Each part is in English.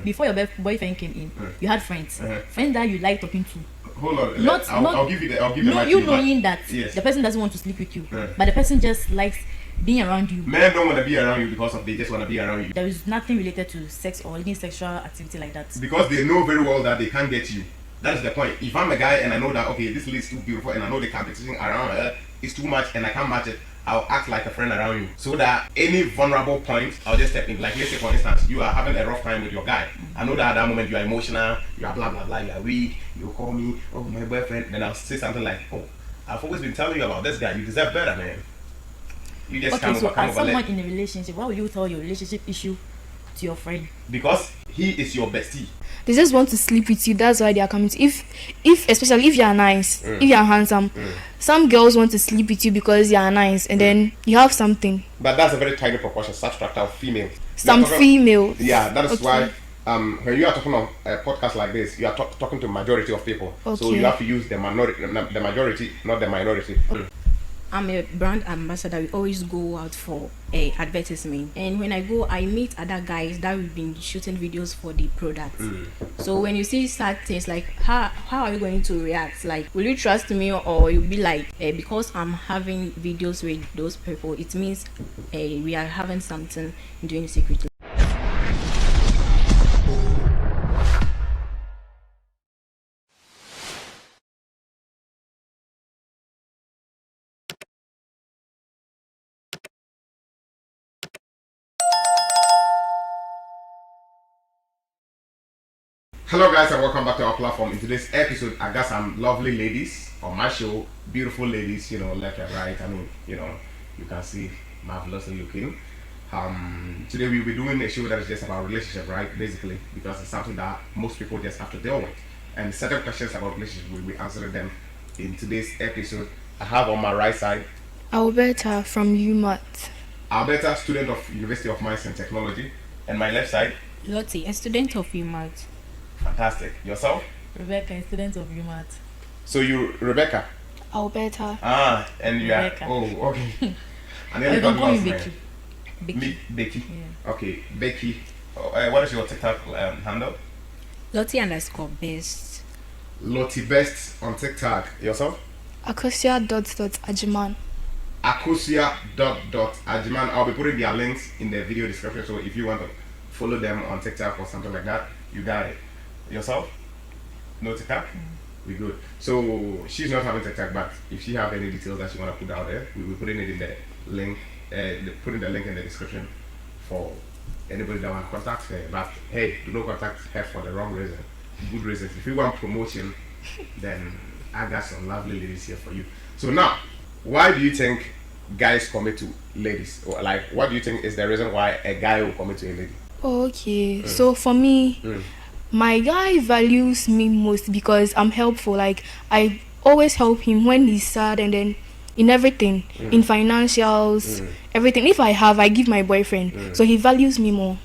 before your boyfriend came in, you had friends, friends that you like talking to. Hold on, I'll give you the mic. You knowing that yes, the person doesn't want to sleep with you, but the person just likes being around you. Men don't want to be around you because they just want to be around you. There is nothing related to sex or any sexual activity like that. Because they know very well that they can't get you. That is the point. If I'm a guy and I know that, okay, this lady is too beautiful and I know the competition around her is too much and I can't match it, I'll act like a friend around you. So that any vulnerable point, I'll just step in. Like, let's say, for instance, you are having a rough time with your guy. I know that at that moment you are emotional, you are blah, blah, blah, you are weak, you call me, oh, my boyfriend. Then I'll say something like, oh, I've always been telling you about this guy. You deserve better, man. You just okay, so as someone in a relationship, why would you tell your relationship issue to your friend? Because he is your bestie. They just want to sleep with you. That's why they are coming to. If especially if you are nice, if you are handsome, some girls want to sleep with you because you are nice, and then you have something. But that's a very tiny proportion. Such of female. Some females. Yeah, that is why. When you are talking on a podcast like this, you are talking to majority of people. Okay. So you have to use the majority, not the minority. I'm a brand ambassador. We always go out for a advertisement, and when I go, I meet other guys that we've been shooting videos for the product. So when you see sad things like how are you going to react? Like, will you trust me, or you'll be like, because I'm having videos with those people, it means we are having something doing secretly. Hello guys and welcome back to our platform. In today's episode, I got some lovely ladies on my show, beautiful ladies, left and right. I mean, you can see marvelously looking. Today we'll be doing a show that is just about relationship, right? Basically, because it's something that most people just have to deal with. And certain questions about relationship, we'll be answering them in today's episode. I have on my right side Alberta from UMAT. Alberta, student of University of Mines and Technology. And my left side, Lottie, a student of UMAT. Fantastic. Yourself? Rebecca, a student of UMAT. So you, Rebecca? Alberta. And you Rebecca. are. Oh, okay. And You can call me Becky. Becky. Yeah. Okay, Becky. What is your TikTok handle? Lottie_best. Lottie Best on TikTok. Yourself? Akosia.ajiman. Akosia.ajiman. I'll be putting their links in the video description. So if you want to follow them on TikTok or something like that, you got it. Yourself? No TikTok? We good. So she's not having TikTok, but if she have any details that she want to put out there, we will put it in the link. Putting the link in the description for anybody that want to contact her. But hey, do not contact her for the wrong reason. Good reasons. If you want promotion, then I got some lovely ladies here for you. So now, why do you think guys commit to ladies? Or like, what do you think is the reason why a guy will commit to a lady? Okay, so for me, my guy values me most because I'm helpful. Like, I always help him when he's sad, and then in everything, in financials, everything. If I have, I give my boyfriend. So he values me more.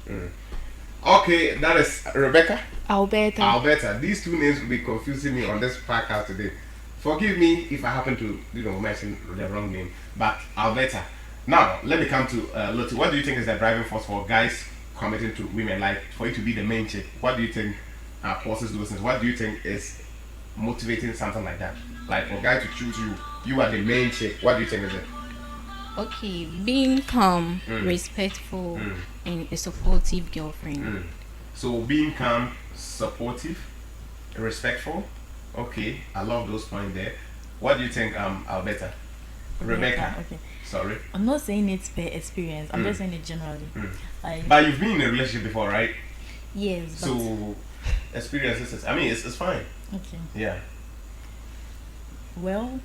Okay, that is Rebecca. Alberta. These two names will be confusing me on this podcast today. Forgive me if I happen to, mention the wrong name. But Alberta. Now, let me come to Lottie. What do you think is the driving force for guys committing to women? Like, for you to be the main chick, what do you think causes those things? What do you think is motivating something like that? Like, for a guy to choose you are the main chick, what do you think is it? Okay, being calm, respectful, and a supportive girlfriend. So being calm, supportive, respectful. Okay, I love those points there. What do you think, Alberta? Rebecca. Okay. Sorry. I'm not saying it per experience. I'm just saying it generally. But you've been in a relationship before, right? Yes. So experiences. I mean, it's fine. Okay. Yeah. Well,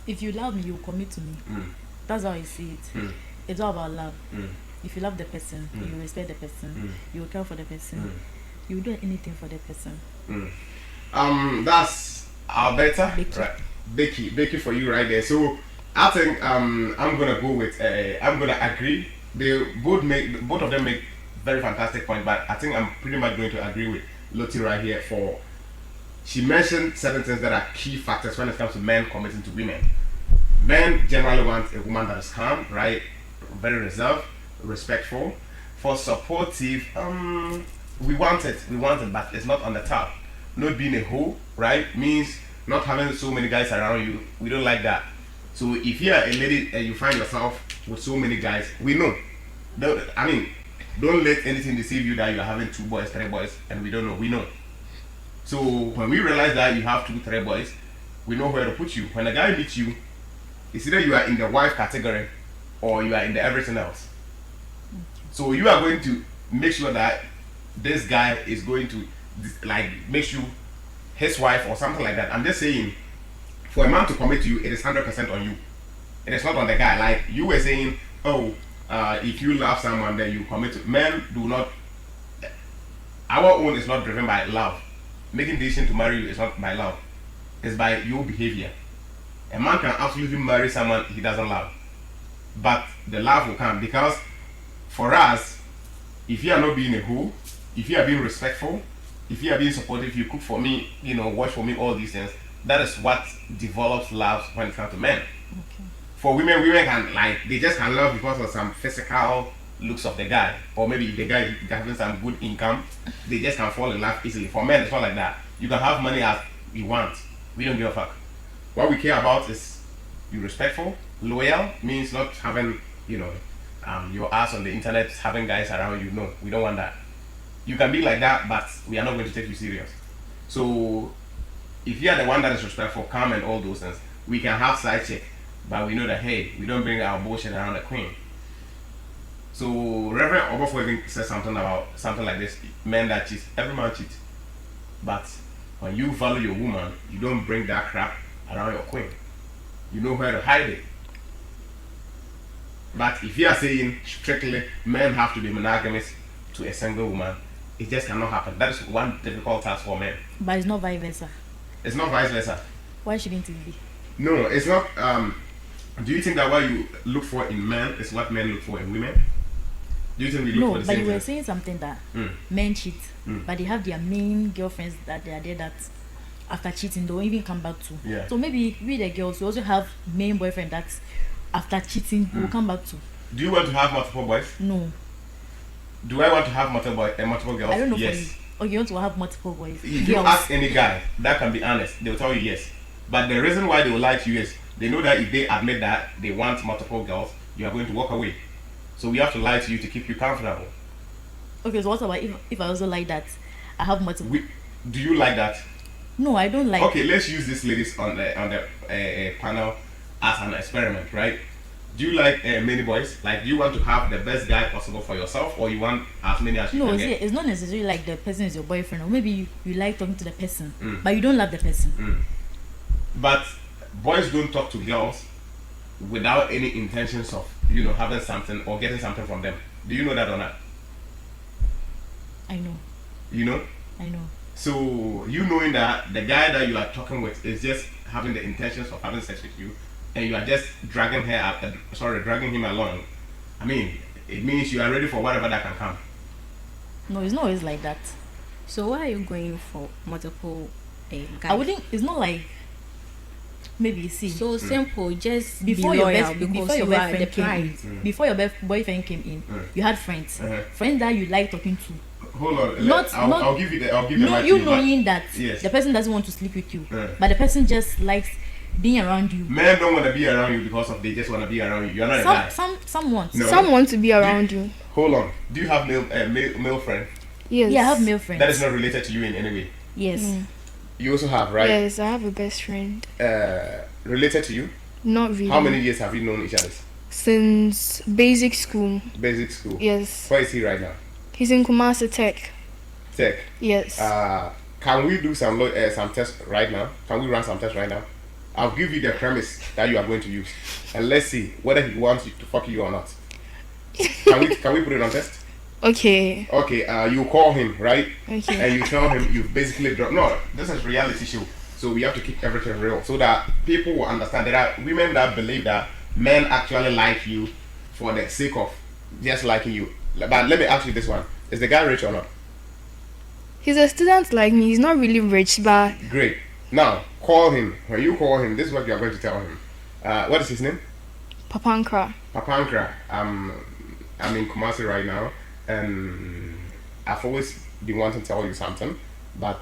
if you love me, you commit to me. That's how I see it. It's all about love. If you love the person, you respect the person, you will care for the person, you will do anything for the person. That's Alberta, Becky. right? Becky for you right there. So I think I'm gonna go with I'm gonna agree. They both of them make very fantastic point, but I think I'm pretty much going to agree with Lottie right here. For she mentioned certain things that are key factors when it comes to men committing to women. Men generally want a woman that is calm, right? Very reserved, respectful. For supportive, we want it, but it's not on the top. Not being a hoe, right, means not having so many guys around you. We don't like that. So if you're a lady and you find yourself with so many guys, we know. Don't let anything deceive you that you're having 2 boys, 3 boys, and we don't know. We know. So when we realize that you have 2, 3 boys, we know where to put you. When a guy meets you, it's either you are in the wife category or you are in the everything else. So you are going to make sure that this guy is going to like make you his wife or something like that. I'm just saying, for a man to commit to you, it is 100% on you. It is not on the guy. Like you were saying, oh, if you love someone, then you commit to. Men do not. Our own is not driven by love. Making decision to marry you is not by love. It's by your behavior. A man can absolutely marry someone he doesn't love, but the love will come because for us, if you are not being a hoe, if you are being respectful, if you are being supportive, you cook for me, watch for me, all these things, that is what develops love when it comes to men. Okay. For women can they just can love because of some physical looks of the guy, or maybe if the guy is having some good income, they just can fall in love easily. For men, it's not like that. You can have money as you want. We don't give a fuck. What we care about is you respectful, loyal, means not having, your ass on the internet, having guys around you. No, we don't want that. You can be like that, but we are not going to take you serious. So if you are the one that is respectful, calm, and all those things, we can have side check, but we know that, hey, we don't bring our bullshit around the queen. So Reverend Obafo even said something about something like this: men that cheat, every man cheats, but when you value your woman, you don't bring that crap around your queen. You know where to hide it. But if you are saying strictly men have to be monogamous to a single woman, it just cannot happen. That is one difficult task for men. But it's not vice versa. It's not vice versa. Why shouldn't it be? No, it's not. Do you think that what you look for in men is what men look for in women? Do you think we look for the but same you were thing? saying something that men cheat, but they have their main girlfriends that they are there that after cheating they won't even come back to. Yeah. So maybe we the girls we also have main boyfriend that after cheating will come back to. Do you want to have multiple boys? No. Do I want to have multiple girls? I don't know Yes. for you. Or you want to have multiple boys. If you ask any guy that can be honest, they'll tell you yes. But the reason why they will lie to you is they know that if they admit that they want multiple girls, you are going to walk away. So we have to lie to you to keep you comfortable. Okay, so what about if I also like that I have multiple? Do you like that? No, I don't like. Okay, let's use these ladies on the panel as an experiment, right? Do you like many boys? Like, do you want to have the best guy possible for yourself, or you want as many as you No, can see, get? it's not necessarily like the person is your boyfriend, or maybe you like talking to the person, but you don't love the person. But boys don't talk to girls without any intentions of having something or getting something from them. Do you know that or not? I know. You know? I know. So you knowing that the guy that you are talking with is just having the intentions of having sex with you, and you are just dragging him along. I mean, it means you are ready for whatever that can come. No, it's not always like that. So why are you going for multiple guys? I wouldn't. It's not like maybe you see. So simple. Just Before be your loyal best, because before your you are the boyfriend came prize. in, before your boyfriend came in, you had friends, friends that you like talking to. Hold on. I'll give you the mic to You but- knowing that Yes. the person doesn't want to sleep with you, but the person just likes being around you. Men don't want to be around you because they just want to be around you. You're not a guy. Some want. No. Some want to be around you. Hold on. Do you have male friend Yes. Yeah, I have male friends. that is not related to you in any way? Yes. You also have, right? Yes, I have a best friend. Related to you? Not really. How many years have you known each other? Since basic school. Basic school. Yes. Where is he right now? He's in Kumasi Tech. Tech. Yes. Can we do some tests right now? Can we run some tests right now? I'll give you the premise that you are going to use, and let's see whether he wants you to fuck you or not. Can we put it on test? Okay. Okay. You call him, right? Okay. And you tell him you've basically dropped. No, this is reality show, so we have to keep everything real so that people will understand. There are women that believe that men actually like you for the sake of just liking you. But let me ask you this one: is the guy rich or not? He's a student like me. He's not really rich, but Great. Now call him. When you call him, this is what you are going to tell him. What is his name? Papankra. Papankra. I'm in Kumasi right now. I've always been wanting to tell you something, but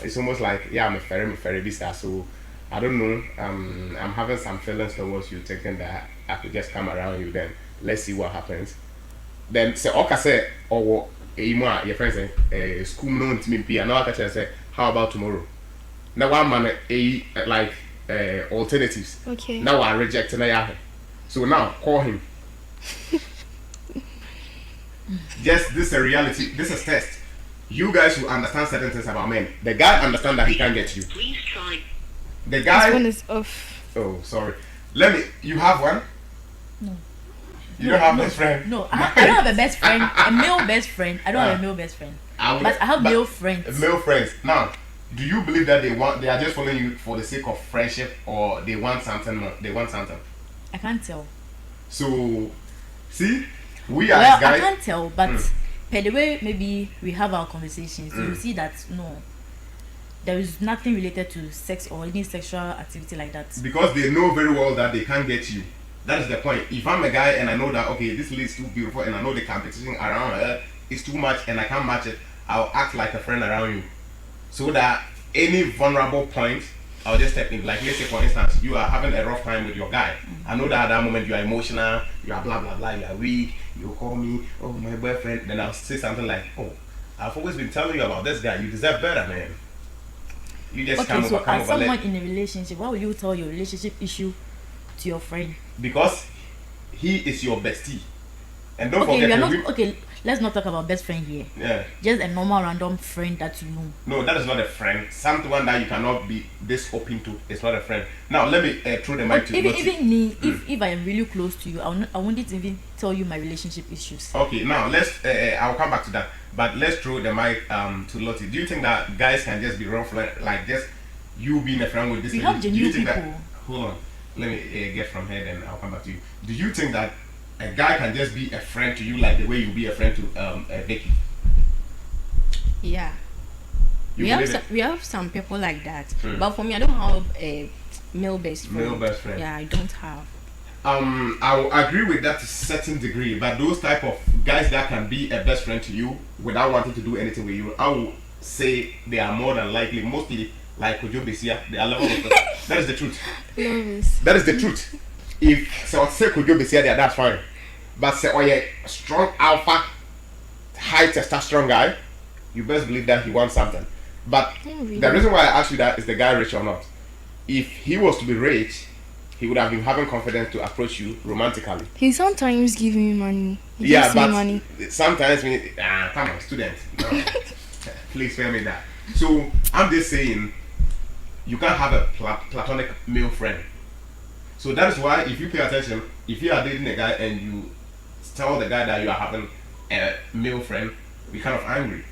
it's almost like, yeah, I'm a very busy, so I don't know. I'm having some feelings towards you, thinking that I could just come around you. Then let's see what happens. Then say, okay, say, or your friends say, school known to me, and now I can say, how about tomorrow? Now one man like alternatives. Okay. Now I reject and so now call him. Just this is a reality. This is test. You guys who understand certain things about men. The guy understand that he can't get you. Please try. The guy. This one is off. Oh, sorry. Let me. You have one? No. You don't have best friend? No, I don't have a best friend. A male best friend. I don't have a male best friend. But I have male friends. Male friends. Now, do you believe that they are just following you for the sake of friendship, or they want something more? They want something. I can't tell. So, see, we are Well, guys. I can't tell, but per the way maybe we have our conversations, you will see that no, there is nothing related to sex or any sexual activity like that. Because they know very well that they can't get you. That is the point. If I'm a guy and I know that, okay, this lady is too beautiful and I know the competition around her is too much and I can't match it, I'll act like a friend around you. So that any vulnerable point, I'll just step in. Like, let's say, for instance, you are having a rough time with your guy. I know that at that moment you are emotional, you are blah, blah, blah, you are weak, you call me, oh, my boyfriend. Then I'll say something like, oh, I've always been telling you about this guy. You deserve better, man. You just Okay, so as someone in a relationship, why would you tell your relationship issue to your friend? Because he is your bestie. And don't Okay, forget, okay, let's not talk about best friend here. yeah. Just a normal random friend that you know. No, that is not a friend. Someone that you cannot be this open to is not a friend. Now, let me throw the mic to you. Even me, if I am really close to you, I won't even tell you my relationship issues. Okay, now let's. I'll come back to that. But let's throw the mic to Lottie. Do you think that guys can just be rough, like just you being a friend with this? We have genuine people. Hold on. Let me get from here, then I'll come back to you. Do you think that a guy can just be a friend to you like the way you be a friend to Vicky? Yeah. You We have some people like that. But for me, I don't have a male best friend. Male best friend. Yeah, I don't have. I will agree with that to a certain degree, but those type of guys that can be a best friend to you without wanting to do anything with you, I will say they are more than likely, mostly like Kojo Besia, they are level of that is the truth. That is the truth. If so, say Kojo Besia there, that's fine. But say, oh yeah, strong alpha, high testosterone guy, you best believe that he wants something. But the reason why I asked you that is the guy rich or not. If he was to be rich, he would have been having confidence to approach you romantically. He sometimes give me money. He Yeah, gives but me money. sometimes come on, student. No. Please spare me that. So I'm just saying, you can't have a platonic male friend. So that is why, if you pay attention, if you are dating a guy and you tell the guy that you are having a male friend, be kind of angry.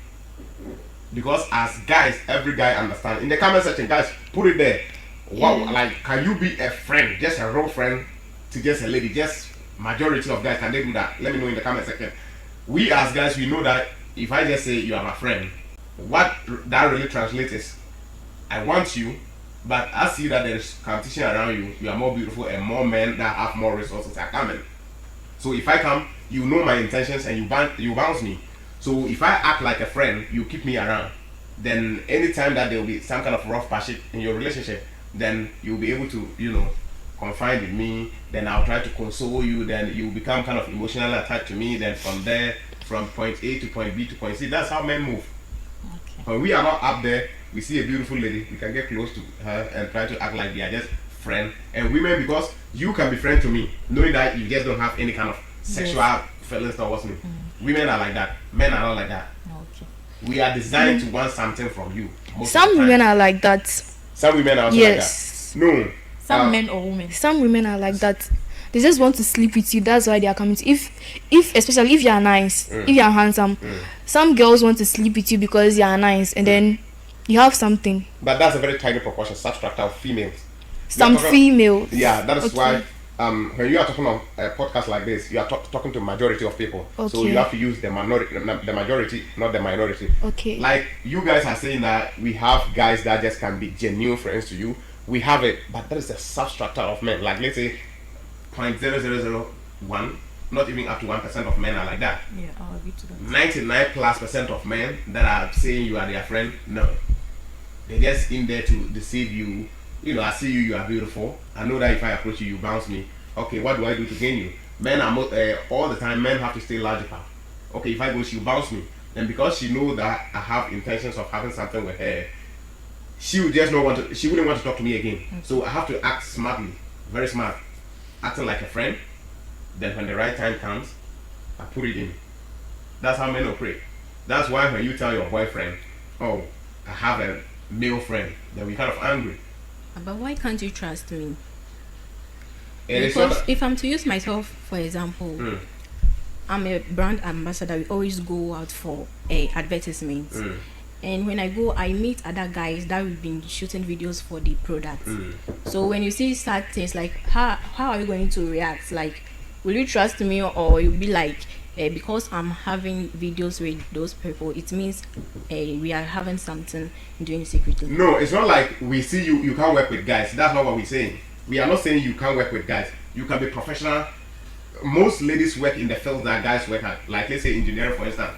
Because as guys, every guy understands. In the comment section, guys, put it there. Wow, like, can you be a friend, just a real friend to just a lady? Just majority of guys, can they do that? Let me know in the comment section. We as guys, we know that if I just say you are my friend, what that really translates is, I want you, but I see that there is competition around you. You are more beautiful and more men that have more resources are coming. So if I come, you know my intentions and you bounce me. So if I act like a friend, you keep me around. Then anytime that there will be some kind of rough patch in your relationship, then you'll be able to, confide in me. Then I'll try to console you. Then you become kind of emotionally attached to me. Then from there, from point A to point B to point C, that's how men move. Okay. When we are not up there, we see a beautiful lady, we can get close to her and try to act like they are just friend. And women, because you can be friend to me, knowing that you just don't have any kind of sexual feelings towards me. Women are like that. Men are not like that. Okay. We are designed to want something from you. Some women are like that. Some women are also like that. No. Some men or women. Some women are like that. They just want to sleep with you. That's why they are coming to. If especially if you are nice, if you are handsome, some girls want to sleep with you because you are nice, and then you have something. But that's a very tiny proportion, subtract of females. Some females. Yeah, that is why when you are talking on a podcast like this, you are talking to majority of people. Okay. So you have to use the majority, not the minority. Okay. Like you guys are saying that we have guys that just can be genuine friends to you. We have it, but that is a substrata of men. Like let's say 0.0001. not even up to 1% of men are like that. Yeah, I'll agree to that. 99+% of men that are saying you are their friend, no. They're just in there to deceive you. You know, I see you, you are beautiful. I know that if I approach you, you bounce me. Okay, what do I do to gain you? Men are all the time, men have to stay logical. Okay, if I go, she'll bounce me. Then because she knows that I have intentions of having something with her, she would just not want to, she wouldn't want to talk to me again. So I have to act smartly, very smart, acting like a friend. Then when the right time comes, I put it in. That's how men operate. That's why when you tell your boyfriend, oh, I have a male friend, then we're kind of angry. But why can't you trust me? Because if I'm to use myself for example, I'm a brand ambassador. We always go out for advertisements. And when I go, I meet other guys that we've been shooting videos for the product. So when you see sad things like how are you going to react? Like, will you trust me, or you'll be like, because I'm having videos with those people, it means we are having something doing secretly? No, it's not like we see you can't work with guys. That's not what we're saying. We are not saying you can't work with guys. You can be professional. Most ladies work in the field that guys work at. Like, let's say engineering, for instance,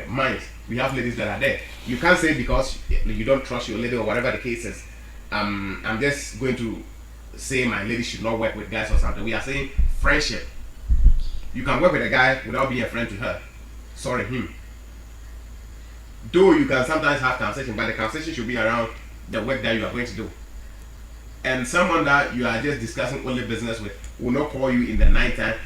mines. We have ladies that are there. You can't say because you don't trust your lady or whatever the case is, I'm just going to say my lady should not work with guys or something. We are saying friendship. You can work with a guy without being a friend to her. Sorry, him. Though you can sometimes have conversation, but the conversation should be around the work that you are going to do. And someone that you are just discussing only business with will not call you in the night time,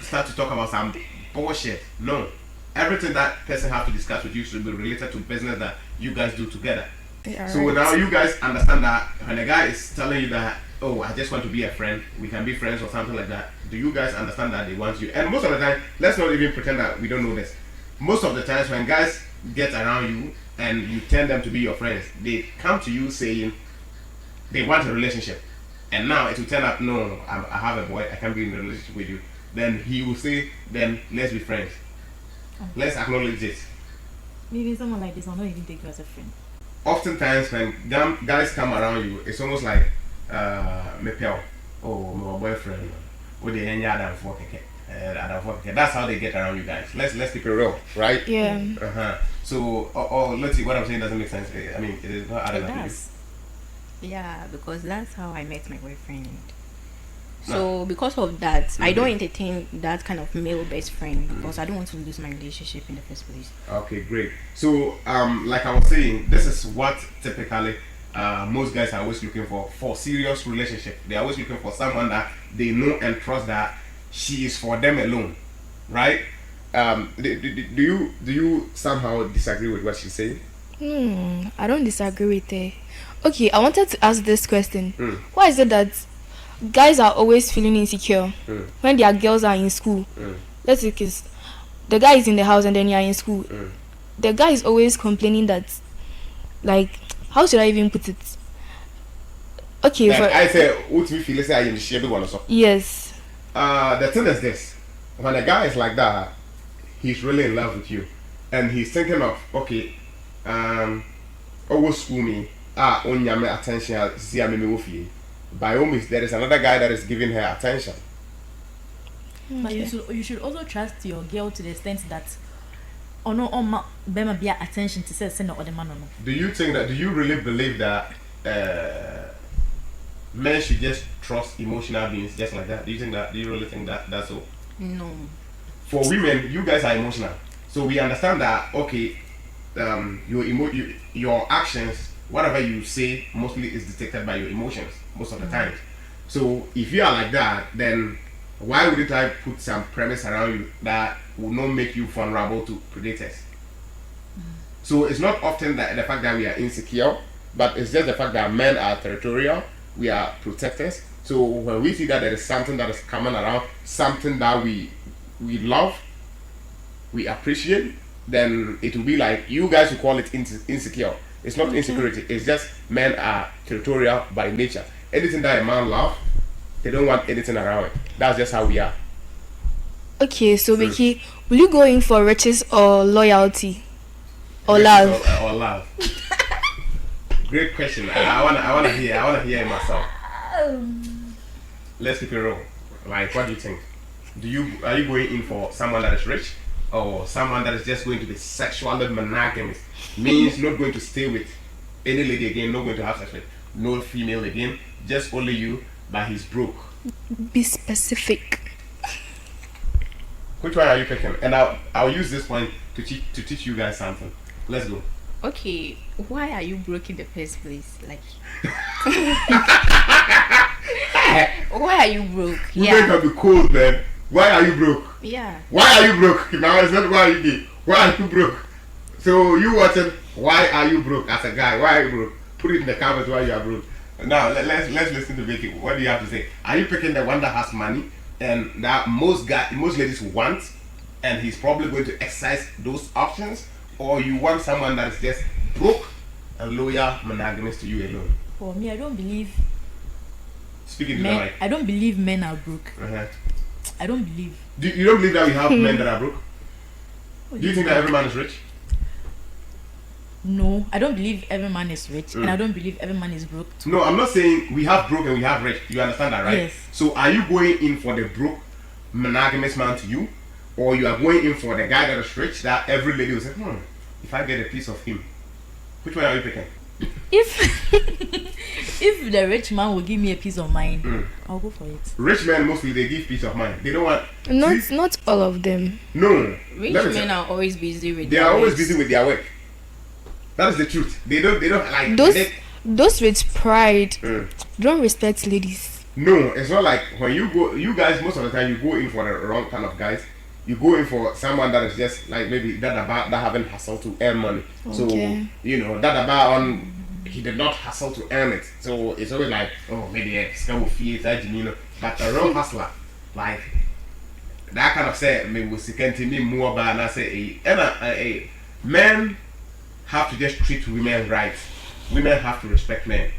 start to talk about some bullshit. No. Everything that person has to discuss with you should be related to business that you guys do together. So right. Now you guys understand that when a guy is telling you that, oh, I just want to be a friend, we can be friends or something like that, do you guys understand that they want you? And most of the time, let's not even pretend that we don't know this. Most of the times when guys get around you and you tell them to be your friends, they come to you saying they want a relationship. And now it will turn up, no, I have a boy, I can't be in a relationship with you. Then he will say, then let's be friends. Let's acknowledge this. Maybe someone like this will not even take you as a friend. Oftentimes when guys come around you, it's almost like me pal, oh, my boyfriend, or the end that's how they get around you guys. Let's keep it real, right? Yeah. So let's see, what I'm saying doesn't make sense. I mean, it is not added up to you. Yeah, because that's how I met my boyfriend. So because of that, I don't entertain that kind of male best friend because I don't want to lose my relationship in the first place. Okay, great. So like I was saying, this is what typically most guys are always looking for serious relationship. They're always looking for someone that they know and trust that she is for them alone, right? Do you somehow disagree with what she's saying? I don't disagree with her. Okay, I wanted to ask this question. Why is it that guys are always feeling insecure when their girls are in school? Let's say the guy is in the house and then you are in school. The guy is always complaining that, like, how should I even put it? Okay, like I say, utvghana say I am the share one also. Yes. The thing is this: when a guy is like that, he's really in love with you, and he's thinking of, okay, always school me, on your attention, see me. By all means, there is another guy that is giving her attention. But you should also trust your girl to the extent that be attention to say no other man. Do you think that? Do you really believe that men should just trust emotional beings just like that? Do you think that? Do you really think that that's so? No. For women, you guys are emotional, so we understand that. Okay, your actions, whatever you say, mostly is detected by your emotions most of the time. So if you are like that, then why wouldn't I put some premise around you that will not make you vulnerable to predators? So it's not often that the fact that we are insecure, but it's just the fact that men are territorial, we are protectors. So when we see that there is something that is coming around, something that we love, we appreciate, then it will be like, you guys will call it insecure. It's not insecurity, it's just men are territorial by nature. Anything that a man loves, they don't want anything around it. That's just how we are. Okay, so Vicky, will you go in for riches or loyalty? Or love? Or love. Great question. I wanna hear it myself. Let's keep it real. Like, what do you think? Are you going in for someone that is rich, or someone that is just going to be sexually monogamous? Means not going to stay with any lady again, not going to have sex with no female again, just only you, but he's broke. Be specific. Which one are you picking? And I'll use this point to teach you guys something. Let's go. Okay, why are you broke in the first place? Like, why are you broke? Women can be cold, man. Why are you broke? Yeah. Why are you broke? Now it's not why you did. Why are you broke? So you watching? Why are you broke as a guy? Why are you broke? Put it in the comments why you are broke. Now let's listen to Vicky. What do you have to say? Are you picking the one that has money and that most ladies want, and he's probably going to exercise those options, or you want someone that is just broke and loyal, monogamous to you alone? For me, I don't believe Speaking to the mic. I don't believe men are broke. I don't believe. You don't believe that we have men that are broke? Do you think that every man is rich? No, I don't believe every man is rich, and I don't believe every man is broke too. No, I'm not saying we have broke and we have rich. You understand that, right? Yes. So are you going in for the broke, monogamous man to you, or you are going in for the guy that is rich that every lady will say, if I get a piece of him? Which one are you picking? If the rich man will give me a piece of mind, I'll go for it. Rich men mostly they give peace of mind. They don't want. Not all of them. No. Rich men are always busy with. They are always busy with their work. That is the truth. They don't like those with pride don't respect ladies. No, it's not like when you guys most of the time you go in for the wrong kind of guys. You go in for someone that is just like maybe that haven't hustled to earn money. Okay. So that about he did not hustle to earn it. So it's always like, oh, maybe it's kind of fear, but a real hustler, like that kind of say, maybe we can me more about and I say, men have to just treat women right. Women have to respect men.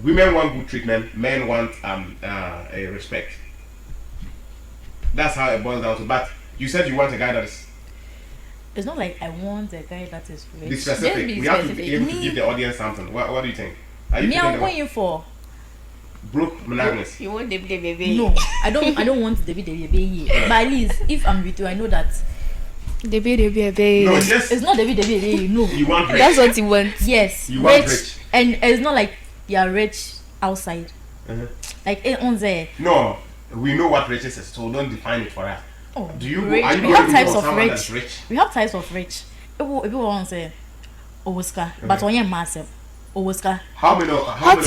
Women want good treatment. Men want a respect. That's how it boils down to. But you said you want a guy that is. It's not like I want a guy that is rich. Be specific. We have to be able to give the audience something. What do you think? Are you I'm going for broke monogamous? You want the baby? No, I don't want the baby. But at least if I'm with you, I know that. The baby. No, it's not the baby. No. You want rich. That's what you want. Yes. You want rich. And it's not like you're rich outside. Like on there. No, we know what rich is, so don't define it for us. Oh, do you? Rich. Are you We have types for of someone rich. that's rich. We have types of rich. People want to say, Oscar, but on your massive, Oscar. How many of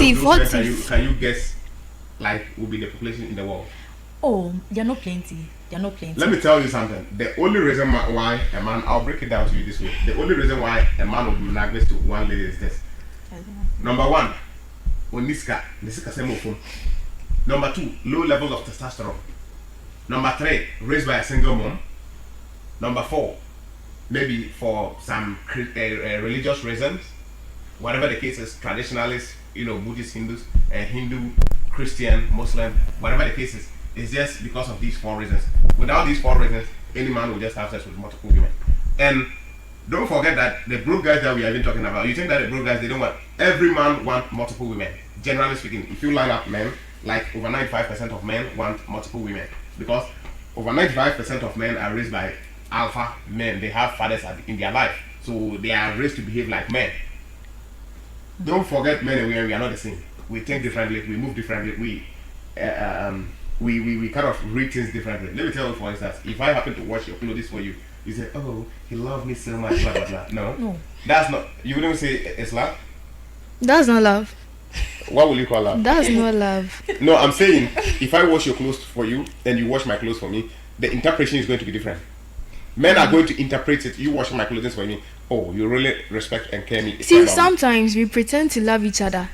if- those men can you guess? Like, will be the population in the world? Oh, they're not plenty. Let me tell you something. The only reason why a man, I'll break it down to you this way. The only reason why a man will be monogamous to one lady is this. Number one, Number two, low level of testosterone. Number three, raised by a single mom. Number four, maybe for some religious reasons, whatever the case is, traditionalists, Buddhist, Hindus, Hindu, Christian, Muslim, whatever the case is, it's just because of these four reasons. Without these four reasons, any man will just have sex with multiple women. And don't forget that the broke guys that we have been talking about, you think that the broke guys, they don't want, every man want multiple women. Generally speaking, if you line up men, like over 95% of men want multiple women. Because over 95% of men are raised by alpha men. They have fathers in their life. So they are raised to behave like men. Don't forget, men and women, we are not the same. We think differently, we move differently, we kind of read things differently. Let me tell you, for instance, if I happen to wash your clothes for you, you say, oh, he loved me so much, blah, blah, blah. No. That's not, you wouldn't say it's love? That's not love. What will you call love? That's not love. No, I'm saying, if I wash your clothes for you, and you wash my clothes for me, the interpretation is going to be different. Men are going to interpret it, you washing my clothes for me, oh, you really respect and care me. See, sometimes we pretend to love each other.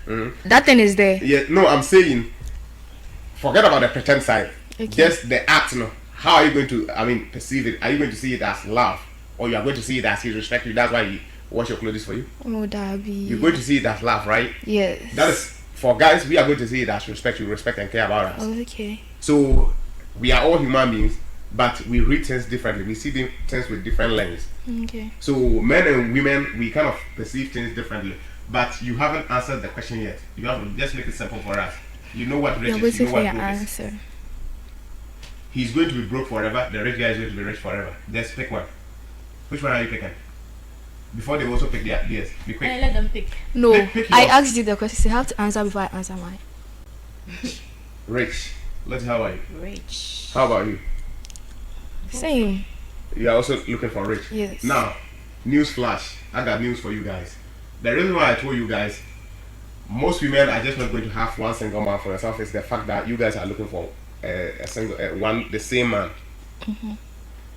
That thing is there. Yeah, no, I'm saying, forget about the pretend side. Okay. Just the act, how are you going to, perceive it? Are you going to see it as love? Or you are going to see it as he respects you, that's why he wash your clothes for you? Oh, Darby. You're going to see it as love, right? Yes. That is, for guys, we are going to see it as respect. You respect and care about us. Okay. So, we are all human beings, but we read things differently. We see things with different lens. Okay. So, men and women, we kind of perceive things differently. But you haven't answered the question yet. You have to just make it simple for us. You know what rich is. You know what broke is. he's going to be broke forever, the rich guy is going to be rich forever. Just pick one. Which one are you picking? Before they also pick their ideas. Be quick. I let them pick. No, Pick I yours. asked you the question. So you have to answer before I answer mine. Rich. Let's see, how about you? Rich. How about you? Same. You are also looking for rich. Yes. Now, news flash. I got news for you guys. The reason why I told you guys, most women are just not going to have one single man for yourself is the fact that you guys are looking for a single one, the same man.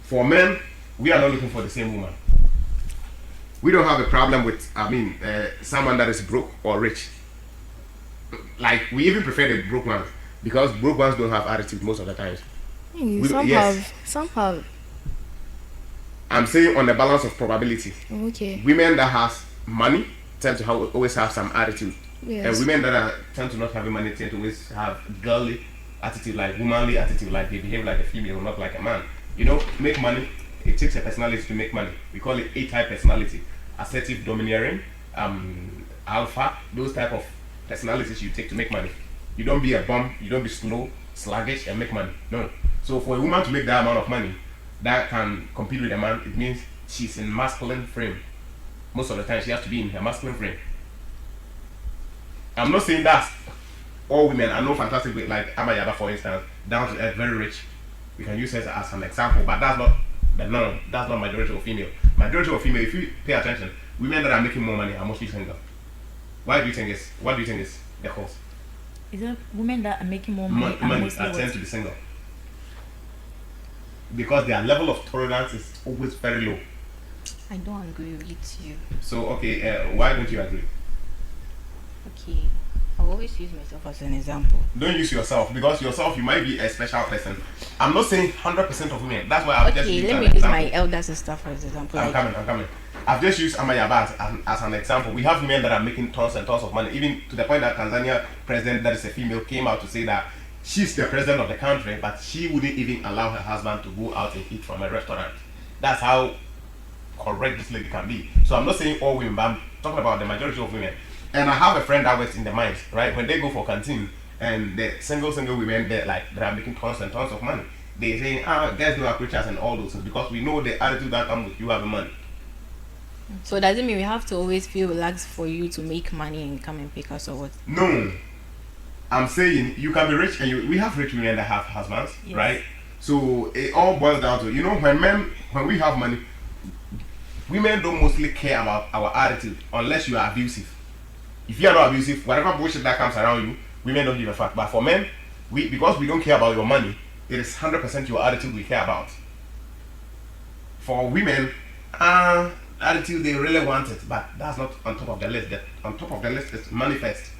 For men, we are not looking for the same woman. We don't have a problem with, someone that is broke or rich. Like, we even prefer the broke ones because broke ones don't have attitude most of the times. Some yes. have. Some have. I'm saying on the balance of probability. Okay. Women that has money tend to always have some attitude. Yes. And women that tend to not have money tend to always have girly attitude, like womanly attitude, like they behave like a female, not like a man. You know, make money, it takes a personality to make money. We call it A-type personality. Assertive, domineering, alpha, those type of personalities you take to make money. You don't be a bum, you don't be slow, sluggish, and make money. No. So for a woman to make that amount of money that can compete with a man, it means she's in masculine frame. Most of the time she has to be in her masculine frame. I'm not saying that's all women. I know fantastic women like Amayaba, for instance, down to earth, very rich. We can use her as an example, but that's not the norm. That's not majority of female. Majority of female, if you pay attention, women that are making more money are mostly single. What do you think is the cause? Is it women that are making more money and Money mostly tend to be single? Because their level of tolerance is always very low. I don't agree with you. So okay, why don't you agree? Okay. I always use myself as an example. Don't use yourself, because yourself you might be a special person. I'm not saying 100% of women. That's why I've just used let me an use example. my elder sister for example. I'm coming. I've just used Amayaba as an example. We have women that are making tons and tons of money, even to the point that Tanzania president, that is a female, came out to say that she's the president of the country, but she wouldn't even allow her husband to go out and eat from a restaurant. That's how correct this lady can be. So I'm not saying all women, but I'm talking about the majority of women. And I have a friend that works in the mines, right? When they go for canteen, and the single women, they are making tons and tons of money. They say, guys do approaches and all those things, because we know the attitude that comes with you having money. So does it mean we have to always feel relaxed for you to make money and come and pick us, or what? No, I'm saying you can be rich, and we have rich women that have husbands, Yes. right? So it all boils down to, when we have money, women don't mostly care about our attitude unless you are abusive. If you are not abusive, whatever bullshit that comes around you, women don't give a fuck. But for men, because we don't care about your money, it is 100% your attitude we care about. For women, attitude, they really want it, but that's not on top of the list. That on top of the list is manifest.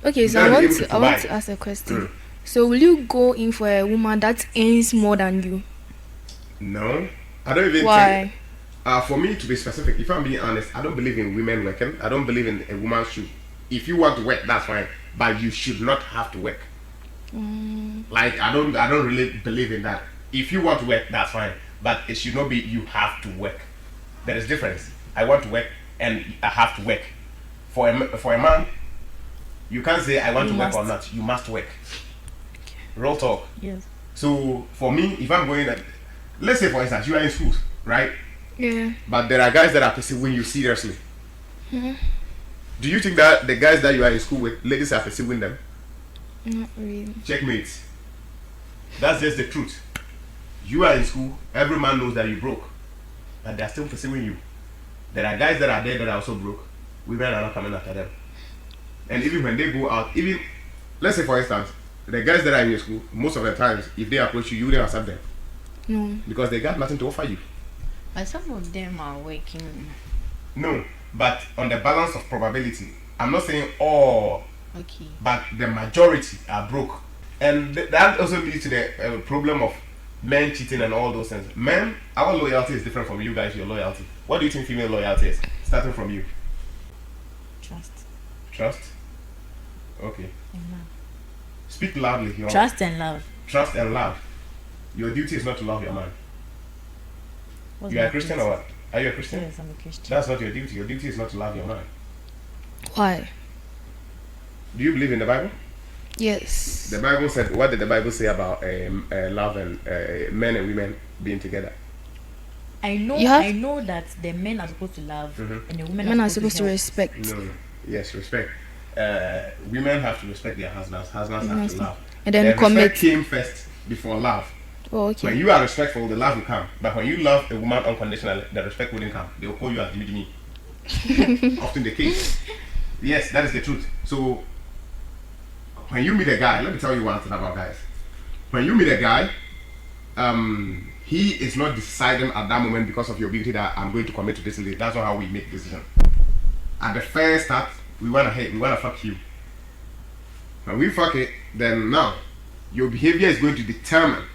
Okay, so I want to ask a question. So will you go in for a woman that earns more than you? No, I don't even. Why? For me, to be specific, if I'm being honest, I don't believe in women working. I don't believe in a woman should. If you want to work, that's fine, but you should not have to work. Like I don't really believe in that. If you want to work, that's fine, but it should not be you have to work. There is difference. I want to work and I have to work. For a man, you can't say I want to work or not. You must work. Real talk. Yes. So for me, if I'm going, let's say for instance, you are in school, right? Yeah. But there are guys that are pursuing you seriously. Do you think that the guys that you are in school with, ladies are pursuing them? Not really. Checkmate. That's just the truth. You are in school, every man knows that you broke, but they are still pursuing you. There are guys that are there that are also broke. Women are not coming after them. And even when they go out, even let's say for instance, the guys that are in your school, most of the times, if they approach you, you wouldn't accept them. No. Because they got nothing to offer you. But some of them are working. No, but on the balance of probability, I'm not saying all, Okay. but the majority are broke. And that also leads to the problem of men cheating and all those things. Men, our loyalty is different from you guys, your loyalty. What do you think female loyalty is? Starting from you. Trust. Trust? Okay. And love. Speak loudly. Trust and love. Trust and love. Your duty is not to love your man. What's You are my a Christian duty? or what? Are you a Christian? Yes, I'm a Christian. That's not your duty. Your duty is not to love your man. Why? Do you believe in the Bible? Yes. The Bible said, what did the Bible say about love and men and women being together? I know that the men are supposed to love and the women are supposed to respect. No. Yes, respect. Women have to respect their husbands. Husbands have to love. And then respect came first before love. Oh, okay. When you are respectful, the love will come. But when you love a woman unconditionally, the respect wouldn't come. They will call you as Jimmy. Often the case. Yes, that is the truth. So when you meet a guy, let me tell you one thing about guys. When you meet a guy, he is not deciding at that moment because of your beauty that I'm going to commit to this lady. That's not how we make decisions. At the first start, we wanna fuck you. When we fuck it, then now your behavior is going to determine.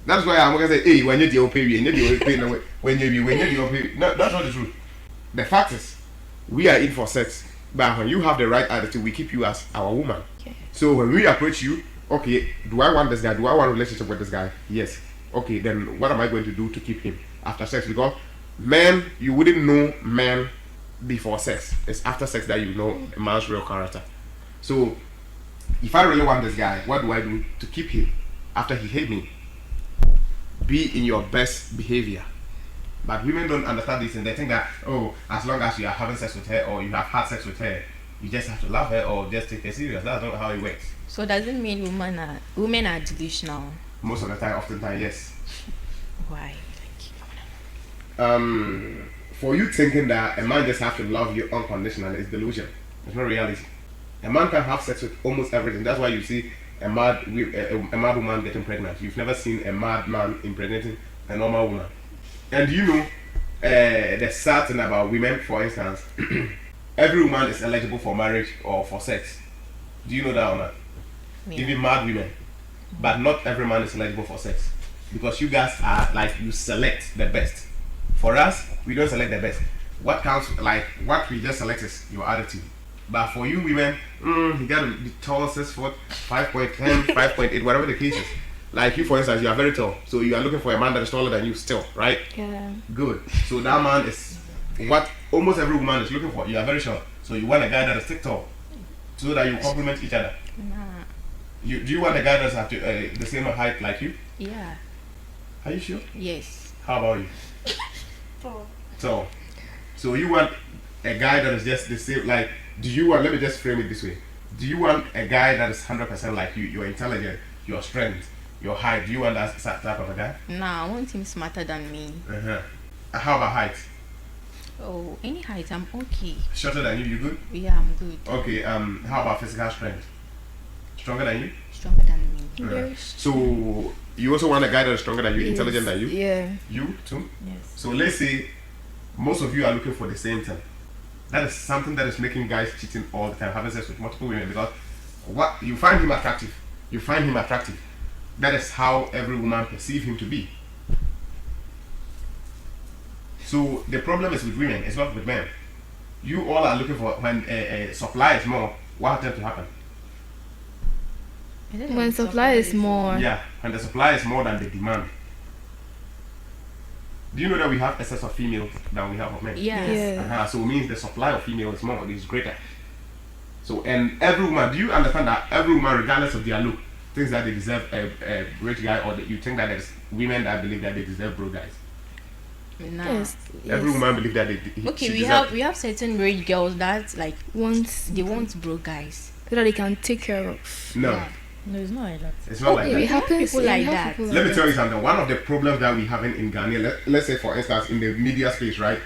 That's why I'm gonna say, hey, when you're the pay, when you're pay. No, that's not the truth. The fact is, we are in for sex, but when you have the right attitude, we keep you as our woman. Okay. So when we approach you, okay, do I want this guy? Do I want a relationship with this guy? Yes. Okay, then what am I going to do to keep him after sex? Because men, you wouldn't know men before sex. It's after sex that you know a man's real character. So if I really want this guy, what do I do to keep him after he hate me? Be in your best behavior. But women don't understand this and they think that, oh, as long as you are having sex with her or you have had sex with her, you just have to love her or just take her serious. That's not how it works. So does it mean women are delusional? Most of the time, oftentimes, yes. Why? For you thinking that a man just have to love you unconditionally is delusion. It's not reality. A man can have sex with almost everything. That's why you see a mad woman getting pregnant. You've never seen a mad man impregnating a normal woman. And you know, the sad thing about women, for instance, every woman is eligible for marriage or for sex. Do you know that or not? Yeah. Even mad women. But not every man is eligible for sex. Because you guys are like, you select the best. For us, we don't select the best. What counts, like, what we just select is your attitude. But for you women, you gotta be tall, 6 foot, 5.10, 5.8, whatever the case is. Like you, for instance, you are very tall. So you are looking for a man that is taller than you still, right? Yeah. Good. So that man is what almost every woman is looking for. You are very short. So you want a guy that is still tall. So that you complement each other. Nah. Do you want a guy that's have the same height like you? Yeah. Are you sure? Yes. How about you? So you want a guy that is just the same, like, do you want, let me just frame it this way. Do you want a guy that is 100% like you, your intelligence, your strength, your height? Do you want that type of a guy? Nah, I want him smarter than me. How about height? Oh, any height, I'm okay. Shorter than you good? Yeah, I'm good. Okay, how about physical strength? Stronger than you? Stronger than me. So you also want a guy that is stronger than you, intelligent than you? Yeah. You too? Yes. So let's say most of you are looking for the same thing. That is something that is making guys cheating all the time, having sex with multiple women, because what you find him attractive. You find him attractive. That is how every woman perceives him to be. So the problem is with women, it's not with men. You all are looking for, when supply is more, what tends to happen? When supply is more. Yeah, when the supply is more than the demand. Do you know that we have excess of females than we have of men? Yes. Yeah. So it means the supply of females is more, is greater. So, and every woman, do you understand that every woman, regardless of their look, thinks that they deserve a rich guy, or that you think that there's women that believe that they deserve broke guys? Nah. Yes. Every woman believes that Okay, we have certain rich girls that like they want broke guys so that they can take care of. No. Yeah. No, it's not like that. It's not like It that. happens. People like that. Let me tell you something. One of the problems that we have in Ghana, let's say for instance in the media space, right?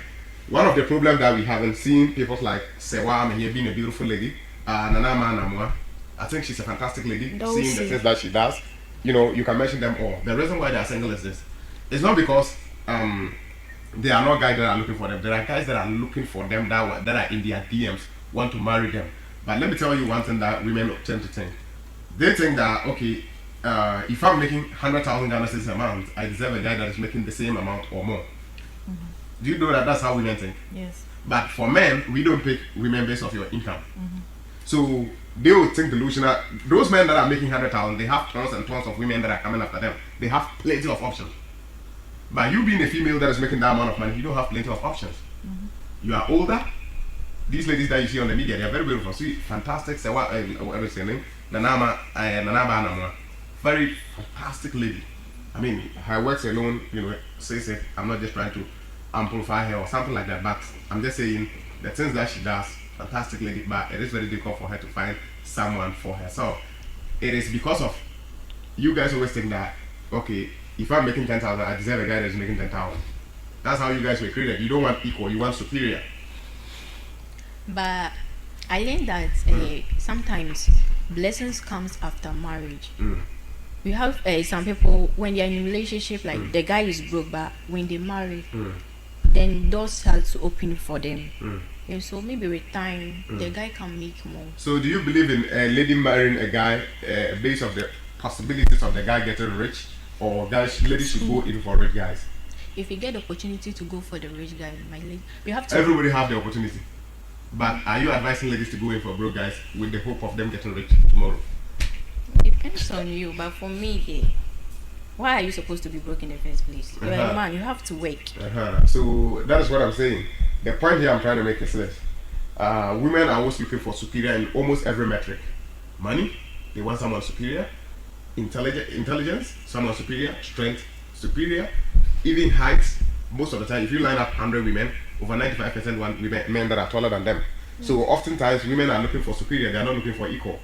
One of the problems that we haven't seen people like Sewa Mehye being a beautiful lady, Nana Manamwa. I think she's a fantastic lady. Seeing the things that she does, you know, you can mention them all. The reason why they are single is this. It's not because there are not guys that are looking for them. There are guys that are looking for them that are in their DMs, want to marry them. But let me tell you one thing that women tend to think. They think that, okay, if I'm making 100,000 Ghana cedis a month, I deserve a guy that is making the same amount or more. Do you know that that's how women think? Yes. But for men, we don't pick women based off your income. So they will think delusional. Those men that are making 100,000, they have tons and tons of women that are coming after them. They have plenty of options. But you being a female that is making that amount of money, you don't have plenty of options. You are older. These ladies that you see on the media, they are very beautiful, sweet, fantastic. Say what is their name? Nanaba Anamwa. Very fantastic lady. I mean, her works alone, says it. I'm not just trying to amplify her or something like that, but I'm just saying the things that she does, fantastic lady, but it is very difficult for her to find someone for herself. It is because of you guys always think that, okay, if I'm making 10,000, I deserve a guy that's making 10,000. That's how you guys were created. You don't want equal, you want superior. But I learned that sometimes blessings comes after marriage. We have some people when they're in a relationship, like the guy is broke, but when they marry, then doors start to open for them. And so maybe with time, the guy can make more. So do you believe in a lady marrying a guy based on the possibilities of the guy getting rich, or ladies should go in for rich guys? If you get the opportunity to go for the rich guy, my lady, you have to. Everybody have the opportunity. But are you advising ladies to go in for broke guys with the hope of them getting rich tomorrow? Depends on you, but for me, why are you supposed to be broke in the first place? You're a man, you have to work. So that is what I'm saying. The point here I'm trying to make is this. Women are always looking for superior in almost every metric. Money, they want someone superior. Intelligence, someone superior. Strength, superior. Even height, most of the time, if you line up 100 women, over 95% want men that are taller than them. So oftentimes women are looking for superior, they are not looking for equal.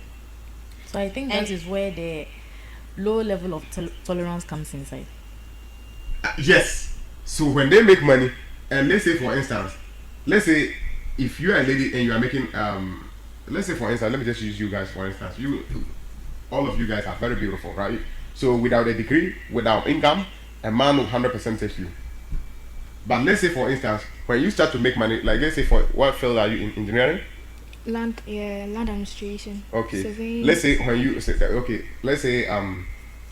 So I think that is where the low level of tolerance comes inside. Yes. So when they make money, and let's say for instance, let's say if you are a lady and you are making let's say for instance, let me just use you guys for instance. All of you guys are very beautiful, right? So without a degree, without income, a man will 100% take you. But let's say for instance, when you start to make money, like let's say for what field are you in? Engineering? Land administration. Okay. Surveying. Let's say when you say okay, let's say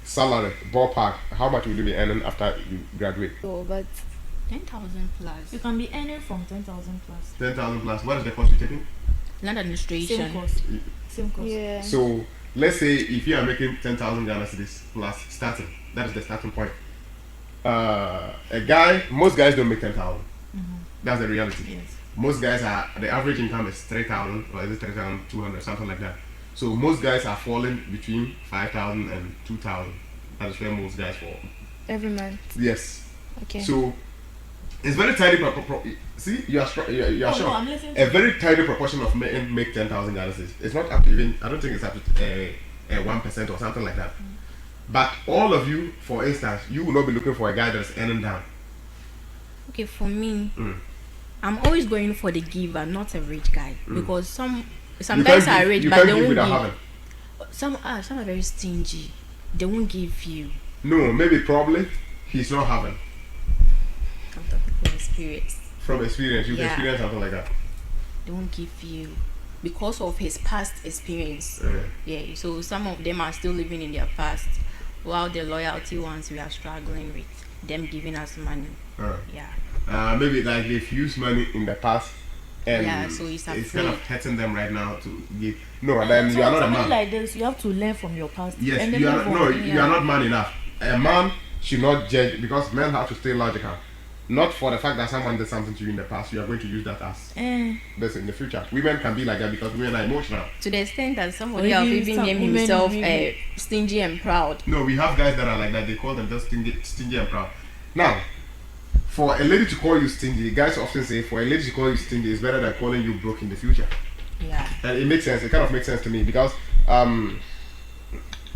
salary ballpark, how much will you be earning after you graduate? So, but 10,000 plus. You can be earning from 10,000 plus. 10,000 plus. What is the course you're taking? Land administration. Same course. Same course. yeah. So let's say if you are making 10,000 Ghana cedis plus starting, that is the starting point. Most guys don't make 10,000. That's the reality. Yes. Most guys the average income is 3,000 or is it 3,200, something like that. So most guys are falling between 5,000 and 2,000. That is where most guys fall. Every month. Yes. Okay. So it's very tiny. See, you are sure. No, I'm listening to A very tiny proportion of men make 10,000 Ghana cedis. It's not up to even. I don't think it's up to 1% or something like that. But all of you, for instance, you will not be looking for a guy that's earning down. Okay, for me, I'm always going for the giver, not a rich guy, because some guys are rich, but they won't give. Some are very stingy. They won't give you. No, maybe probably he's not having. I'm talking from experience. From experience, you can experience something like that. They won't give you because of his past experience. Yeah. So some of them are still living in their past, while the loyalty ones we are struggling with them giving us money. Maybe like they've used money in the past and so it's kind of hurting them right now to give. No, then you are not a man. Like this, you have to learn from your past. Yes, and you are not man enough. A man should not judge, because men have to stay logical. Not for the fact that someone did something to you in the past, you are going to use that as this in the future. Women can be like that because women are emotional. To the extent that somebody have even named himself stingy and proud. No, we have guys that are like that. They call themselves stingy and proud. Now, for a lady to call you stingy, guys often say for a lady to call you stingy is better than calling you broke in the future. Yeah. And it makes sense. It kind of makes sense to me because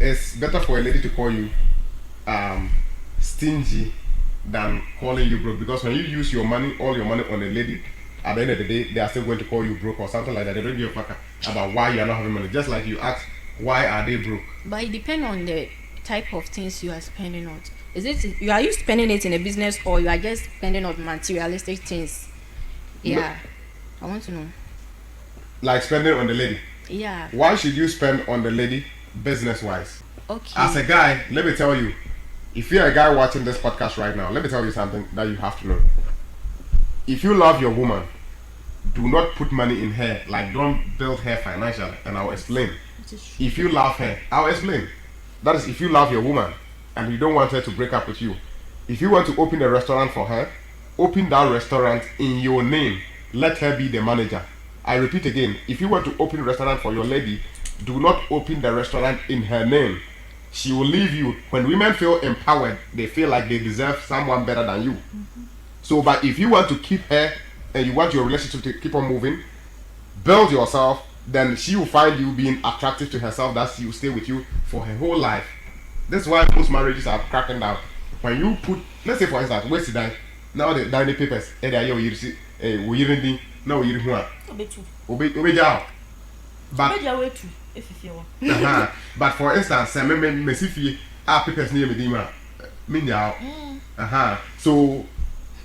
it's better for a lady to call you stingy than calling you broke, because when you use all your money on a lady, at the end of the day, they are still going to call you broke or something like that. They don't give a fuck about why you are not having money. Just like you ask, why are they broke? But it depends on the type of things you are spending on. Are you spending it in a business, or you are just spending on materialistic things? Yeah. No. I want to know. Like spending on the lady? Yeah. Why should you spend on the lady business wise? Okay. As a guy, let me tell you, if you're a guy watching this podcast right now, let me tell you something that you have to know. If you love your woman, do not put money in her. Like, don't build her financially, and I'll explain. If you love her, I'll explain. That is, if you love your woman and you don't want her to break up with you. If you want to open a restaurant for her, open that restaurant in your name. Let her be the manager. I repeat again, if you want to open a restaurant for your lady, do not open the restaurant in her name. She will leave you. When women feel empowered, they feel like they deserve someone better than you. So, but if you want to keep her and you want your relationship to keep on moving, build yourself, then she will find you being attractive to herself, that she will stay with you for her whole life. That's why most marriages are cracking down. When you put, let's say for instance, where's the die? Now the dining papers, we now you but for instance, papers near me so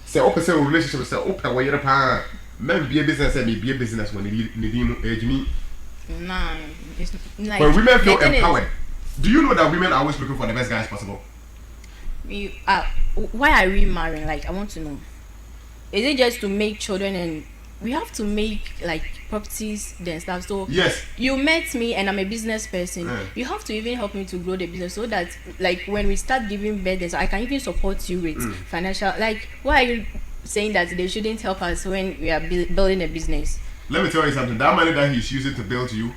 say open relationship, say open where you're men be a business and be a business when you need me. Nah, it's like when women feel empowered. Do you know that women are always looking for the best guys possible? Why are we marrying? Like, I want to know. Is it just to make children, and we have to make like properties and stuff? So yes, you met me and I'm a business person. You have to even help me to grow the business so that like when we start giving birth, I can even support you with financial. Like, why are you saying that they shouldn't help us when we are building a business? Let me tell you something. That money that he's using to build you,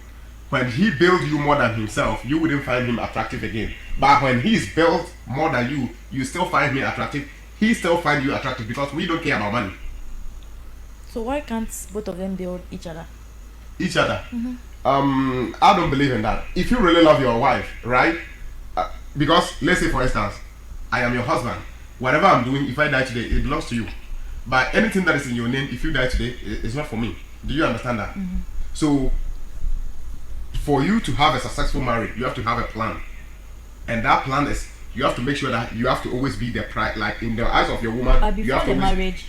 when he builds you more than himself, you wouldn't find him attractive again. But when he's built more than you, you still find him attractive. He still find you attractive because we don't care about money. So why can't both of them build each other? Each other? I don't believe in that. If you really love your wife, right? Because let's say for instance, I am your husband. Whatever I'm doing, if I die today, it belongs to you. But anything that is in your name, if you die today, it's not for me. Do you understand that? So for you to have a successful marriage, you have to have a plan. And that plan is, you have to make sure that you have to always be the pride, like in the eyes of your woman. But you before have to the marriage,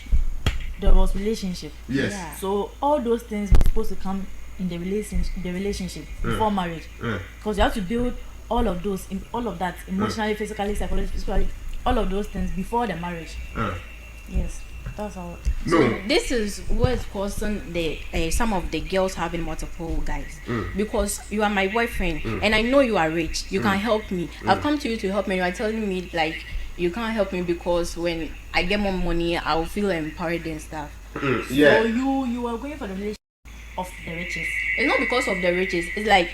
there was relationship. Yes. Yeah. So all those things were supposed to come in the relationship before marriage. Because you have to build all of that emotionally, physically, psychologically, all of those things before the marriage. Yes. That's how. No. So this is what's causing the some of the girls having multiple guys, because you are my boyfriend and I know you are rich. You can help me. I've come to you to help me. You are telling me like you can't help me because when I get more money, I'll feel empowered and stuff. Yeah. So you are going for the relationship of the riches. It's not because of the riches. It's like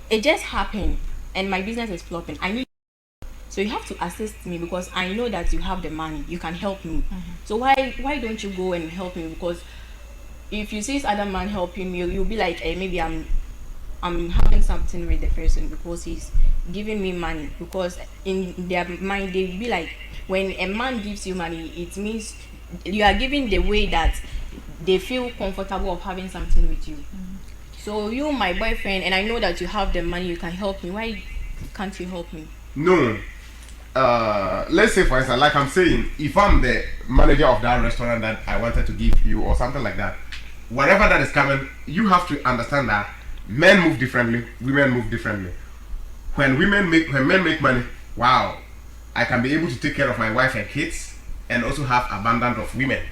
it just happened and my business is flopping. I need. So you have to assist me because I know that you have the money. You can help me. So why don't you go and help me? Because if you see this other man helping me, you'll be like, hey, maybe I'm having something with the person because he's giving me money. Because in their mind, they'll be like, when a man gives you money, it means you are giving the way that they feel comfortable of having something with you. So you, my boyfriend, and I know that you have the money, you can help me. Why can't you help me? No. Let's say for instance, like I'm saying, if I'm the manager of that restaurant that I wanted to give you or something like that, whatever that is coming, you have to understand that men move differently, women move differently. When men make money, wow, I can be able to take care of my wife and kids and also have abundance of women.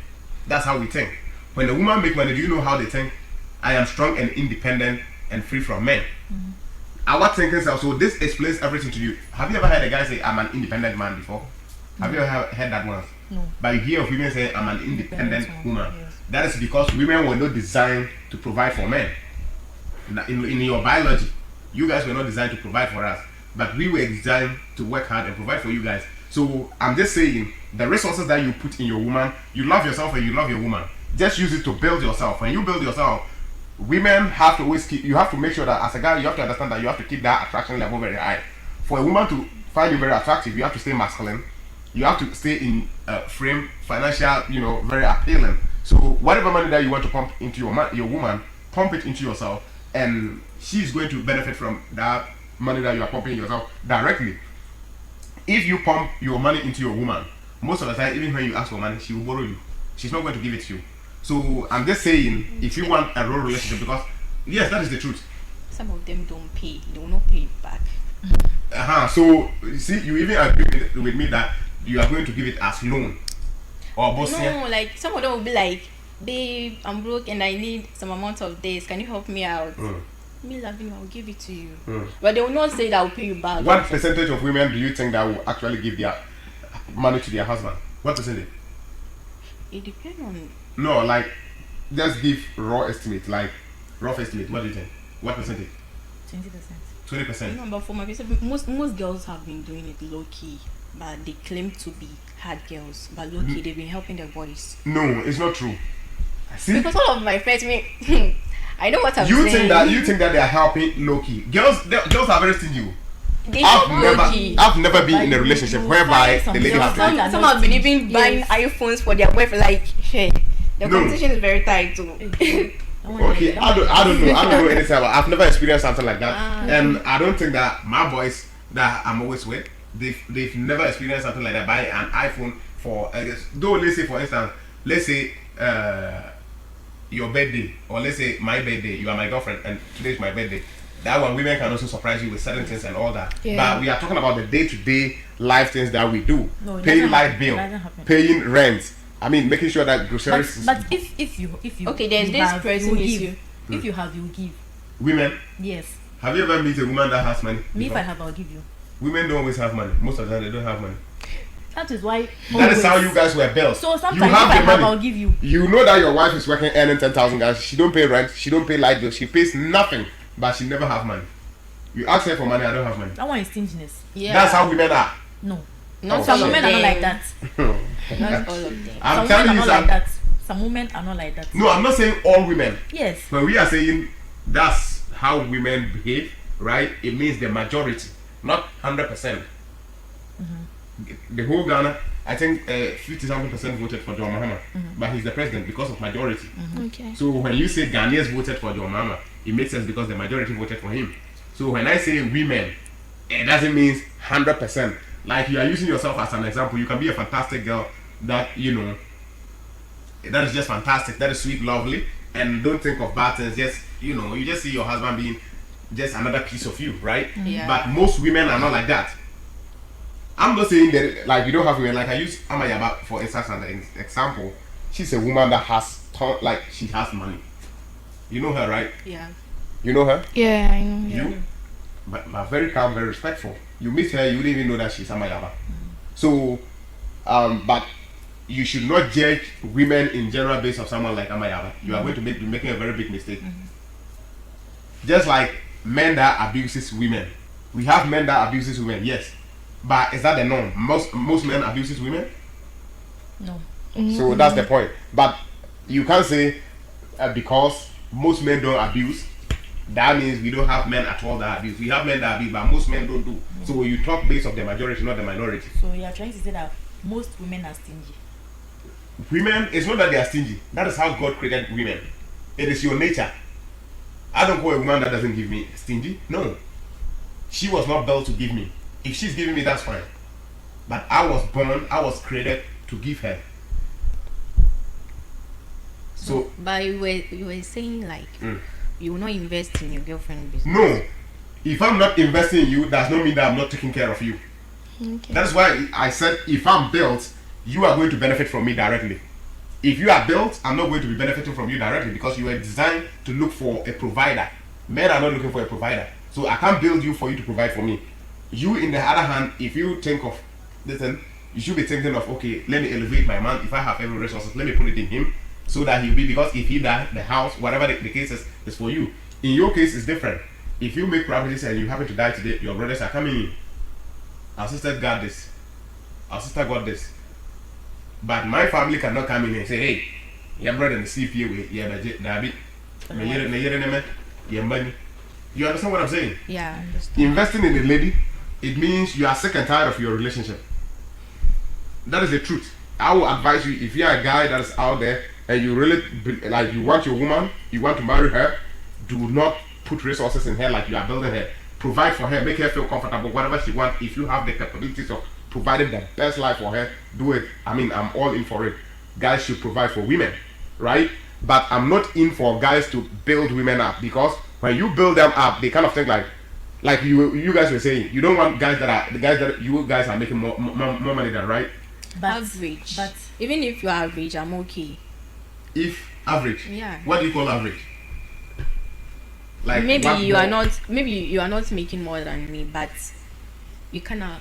That's how we think. When a woman make money, do you know how they think? I am strong and independent and free from men. Our thinking is also, this explains everything to you. Have you ever heard a guy say, I'm an independent man before? Have you ever heard that once? No. But you hear of women saying, I'm an independent woman. Yes. That is because women were not designed to provide for men. In your biology, you guys were not designed to provide for us. But we were designed to work hard and provide for you guys. So I'm just saying, the resources that you put in your woman, you love yourself and you love your woman. Just use it to build yourself. When you build yourself, women have to always keep, you have to make sure that as a guy, you have to understand that you have to keep that attraction level very high. For a woman to find you very attractive, you have to stay masculine. You have to stay in frame, financial, very appealing. So whatever money that you want to pump into your woman, pump it into yourself, and she's going to benefit from that money that you are pumping yourself directly. If you pump your money into your woman, most of the time, even when you ask for money, she will borrow you. She's not going to give it to you. So I'm just saying, if you want a real relationship, because yes, that is the truth. Some of them don't pay; they will not pay it back. So see, you even agree with me that you are going to give it as loan or No, like some of them will be like, babe, I'm broke and I need some amount of days. Can you help me out? Me loving you, I'll give it to you. But they will not say that I'll pay you back. What percentage of women do you think that will actually give their money to their husband? What percentage? It depends on. No, like just give rough estimate. What do you think? What percentage? 20%. 20%. No, but for my person, most girls have been doing it low key, but they claim to be hard girls, but low key they've been helping their boys. No, it's not true. See? Because all of my friends, I know what I'm You saying. think that they are helping low key. Girls are very stingy. They help low key. I've never been in a relationship whereby the lady has some- been. Some have been even buying iPhones for their boyfriend. Like, hey, the No. competition is very tight too. Okay, I don't know anything about. I've never experienced something like that, and I don't think that my boys that I'm always with, they've never experienced something like that. Buy an iPhone for though, let's say for instance, let's say your birthday, or let's say my birthday, you are my girlfriend and today's my birthday. That one, women can also surprise you with certain things and all that. Yeah. But we are talking about the day-to-day life things that we do. No, it paying doesn't light happen. bill, It doesn't happen. paying rent. I mean, making sure that groceries. But if you Okay, there's you this have, person you is give. If you have, you give. Women, Yes. have you ever met a woman that has money? Me, if before? I have, I'll give you. Women don't always have money. Most of the time, they don't have money. That is why. That is how always- you guys were built. So sometimes you if have I the have, money. I'll give you. You know that your wife is working earning 10,000 guys. She don't pay rent. She don't pay light bill. She pays nothing, but she never have money. You ask her for money. I don't have money. That one is stinginess. Yeah. That's how women are. No. Not Some all of women are not them. like that. Not all of them. I'm Some telling women you are not like something. that. Some women are not like that. No, I'm not saying all women. Yes. When we are saying that's how women behave, right? It means the majority, not 100%. The whole Ghana, I think 50-something% voted for johnmahama, but he's the president because of majority. Okay. So when you say Ghanaians voted for johnmahama, it makes sense because the majority voted for him. So when I say women, it doesn't mean 100%. Like you are using yourself as an example. You can be a fantastic girl that that is just fantastic. That is sweet, lovely, and don't think of bad things. Just you just see your husband being just another piece of you, right? Yeah. But most women are not like that. I'm not saying that like you don't have women. Like I use Amayaba for instance as an example. She's a woman that has she has money. You know her, right? Yeah. You know her? Yeah, I know. You, but very calm, very respectful. You meet her, you wouldn't even know that she's Amayaba. So, but you should not judge women in general based on someone like Amayaba. You are going to be making a very big mistake. Just like men that abuses women, we have men that abuses women, yes, but is that the norm? Most men abuses women. No. So that's the point. But you can't say because most men don't abuse, that means we don't have men at all that abuse. We have men that abuse, but most men don't do. So you talk based of the majority, not the minority. So you are trying to say that most women are stingy. Women, it's not that they are stingy. That is how God created women. It is your nature. I don't call a woman that doesn't give me stingy. No. She was not built to give me. If she's giving me, that's fine. But I was created to give her. So But you were saying like you will not invest in your girlfriend business. no, if I'm not investing in you, does not mean that I'm not taking care of you. Okay. That's why I said if I'm built, you are going to benefit from me directly. If you are built, I'm not going to be benefiting from you directly because you were designed to look for a provider. Men are not looking for a provider. So I can't build you for you to provide for me. You, in the other hand, if you think of, listen, you should be thinking of, okay, let me elevate my man. If I have every resources, let me put it in him so that he'll be, because if he die, the house, whatever the case is for you. In your case, it's different. If you make properties and you happen to die today, your brothers are coming in. Our sister got this. Our sister got this. But my family cannot come in and say, hey, your brother in the CPA way, yeah, money. You understand what I'm saying? Yeah. Investing in a lady, it means you are sick and tired of your relationship. That is the truth. I will advise you, if you are a guy that is out there and you really like you want your woman, you want to marry her, do not put resources in her like you are building her. Provide for her, make her feel comfortable, whatever she wants. If you have the capabilities of providing the best life for her, do it. I mean, I'm all in for it. Guys should provide for women, right? But I'm not in for guys to build women up, because when you build them up, they kind of think like you guys were saying, you don't want guys that are the guys that you guys are making more money than, right? But Average. But even if you're average, I'm okay. If average, Yeah. what do you call average? Like maybe what you are more? not. Maybe you are not making more than me, but you cannot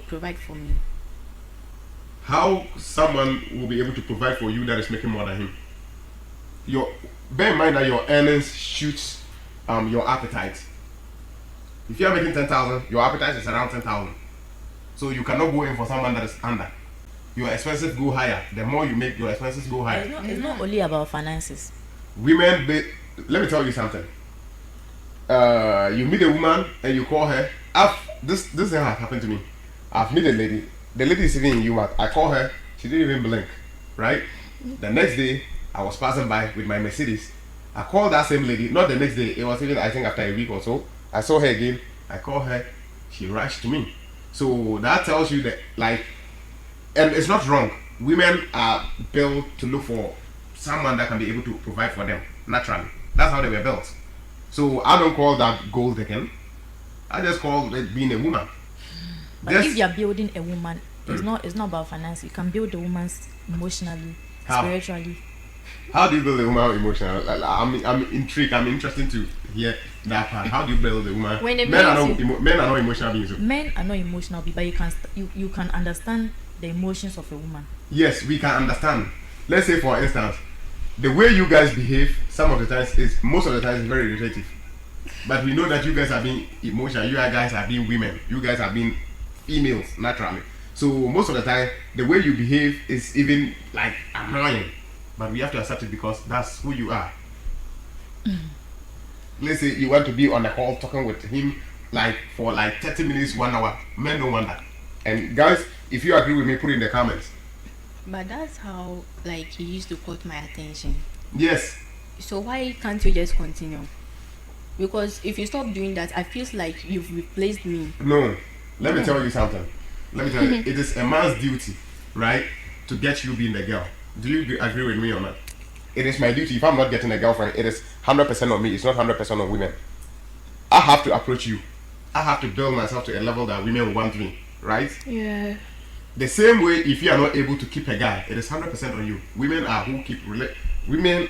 provide for me. How someone will be able to provide for you that is making more than him? Bear in mind that your earnings shoots your appetite. If you are making 10,000, your appetite is around 10,000. So you cannot go in for someone that is under. Your expenses go higher. The more you make, your expenses go higher. It's not only about finances. Women, let me tell you something. You meet a woman and you call her. This thing has happened to me. I've met a lady. The lady is even in UMAT. I call her. She didn't even blink. Right? The next day, I was passing by with my Mercedes. I called that same lady. Not the next day. It was even, I think, after a week or so. I saw her again. I called her. She rushed to me. So that tells you that, like, and it's not wrong. Women are built to look for someone that can be able to provide for them naturally. That's how they were built. So I don't call that gold digging. I just call it being a woman. But if you are building a woman, it's not about finance. You can build a woman emotionally, spiritually. How do you build a woman emotionally? Like, I'm intrigued. I'm interested to hear that part. How do you build a woman? Men are not emotional beings. Men are not emotional, but you can understand the emotions of a woman. Yes, we can understand. Let's say, for instance, the way you guys behave, most of the times is very irritating. But we know that you guys are being emotional. You guys are being women. You guys are being females naturally. So most of the time, the way you behave is even like annoying. But we have to accept it because that's who you are. Let's say you want to be on a call talking with him for 30 minutes, 1 hour. Men don't want that. And guys, if you agree with me, put it in the comments. But that's how he used to caught my attention. Yes. So why can't you just continue? Because if you stop doing that, I feel like you've replaced me. No. Let me tell you something. It is a man's duty, right, to get you being the girl. Do you agree with me on that? It is my duty. If I'm not getting a girlfriend, it is 100% on me. It's not 100% on women. I have to approach you. I have to build myself to a level that women want me, right? Yeah. The same way, if you are not able to keep a guy, it is 100% on you. Women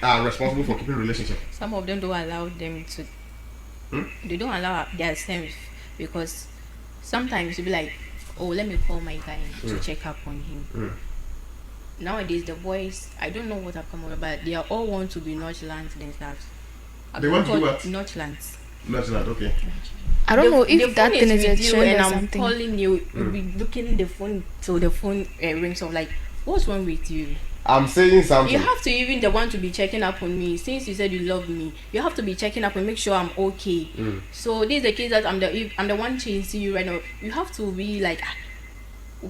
are responsible for keeping relationships. Some of them don't allow them to. They don't allow their self because sometimes you be like, oh, let me call my guy to check up on him. Nowadays, the boys, I don't know what have come over, but they are all want to be nonchalant themselves. They want to do what? Nonchalant. Nonchalant, okay. I don't know if that thing is a you trend and or I'm something. calling you, you'll be looking the phone till the phone rings off. Like, what's wrong with you? I'm saying something. You have to even the one to be checking up on me. Since you said you love me, you have to be checking up and make sure I'm okay. So this is the case that I'm the one chasing you right now. You have to be like,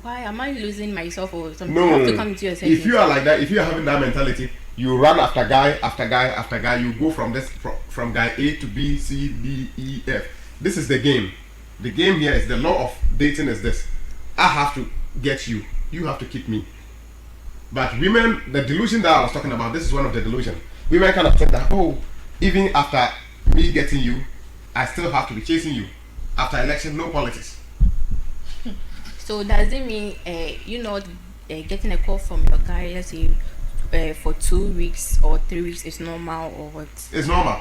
why am I losing myself or something? No. You have to come to yourself. If you are like that, if you are having that mentality, you run after guy after guy after guy. You go from guy A to B, C, D, E, F. This is the game. The game here is the law of dating is this. I have to get you. You have to keep me. But women, the delusion that I was talking about, this is one of the delusions. Women kind of think that, oh, even after me getting you, I still have to be chasing you. After election, no politics. So does it mean you not getting a call from your guy, let's say, for 2 weeks or 3 weeks is normal or what? It's normal.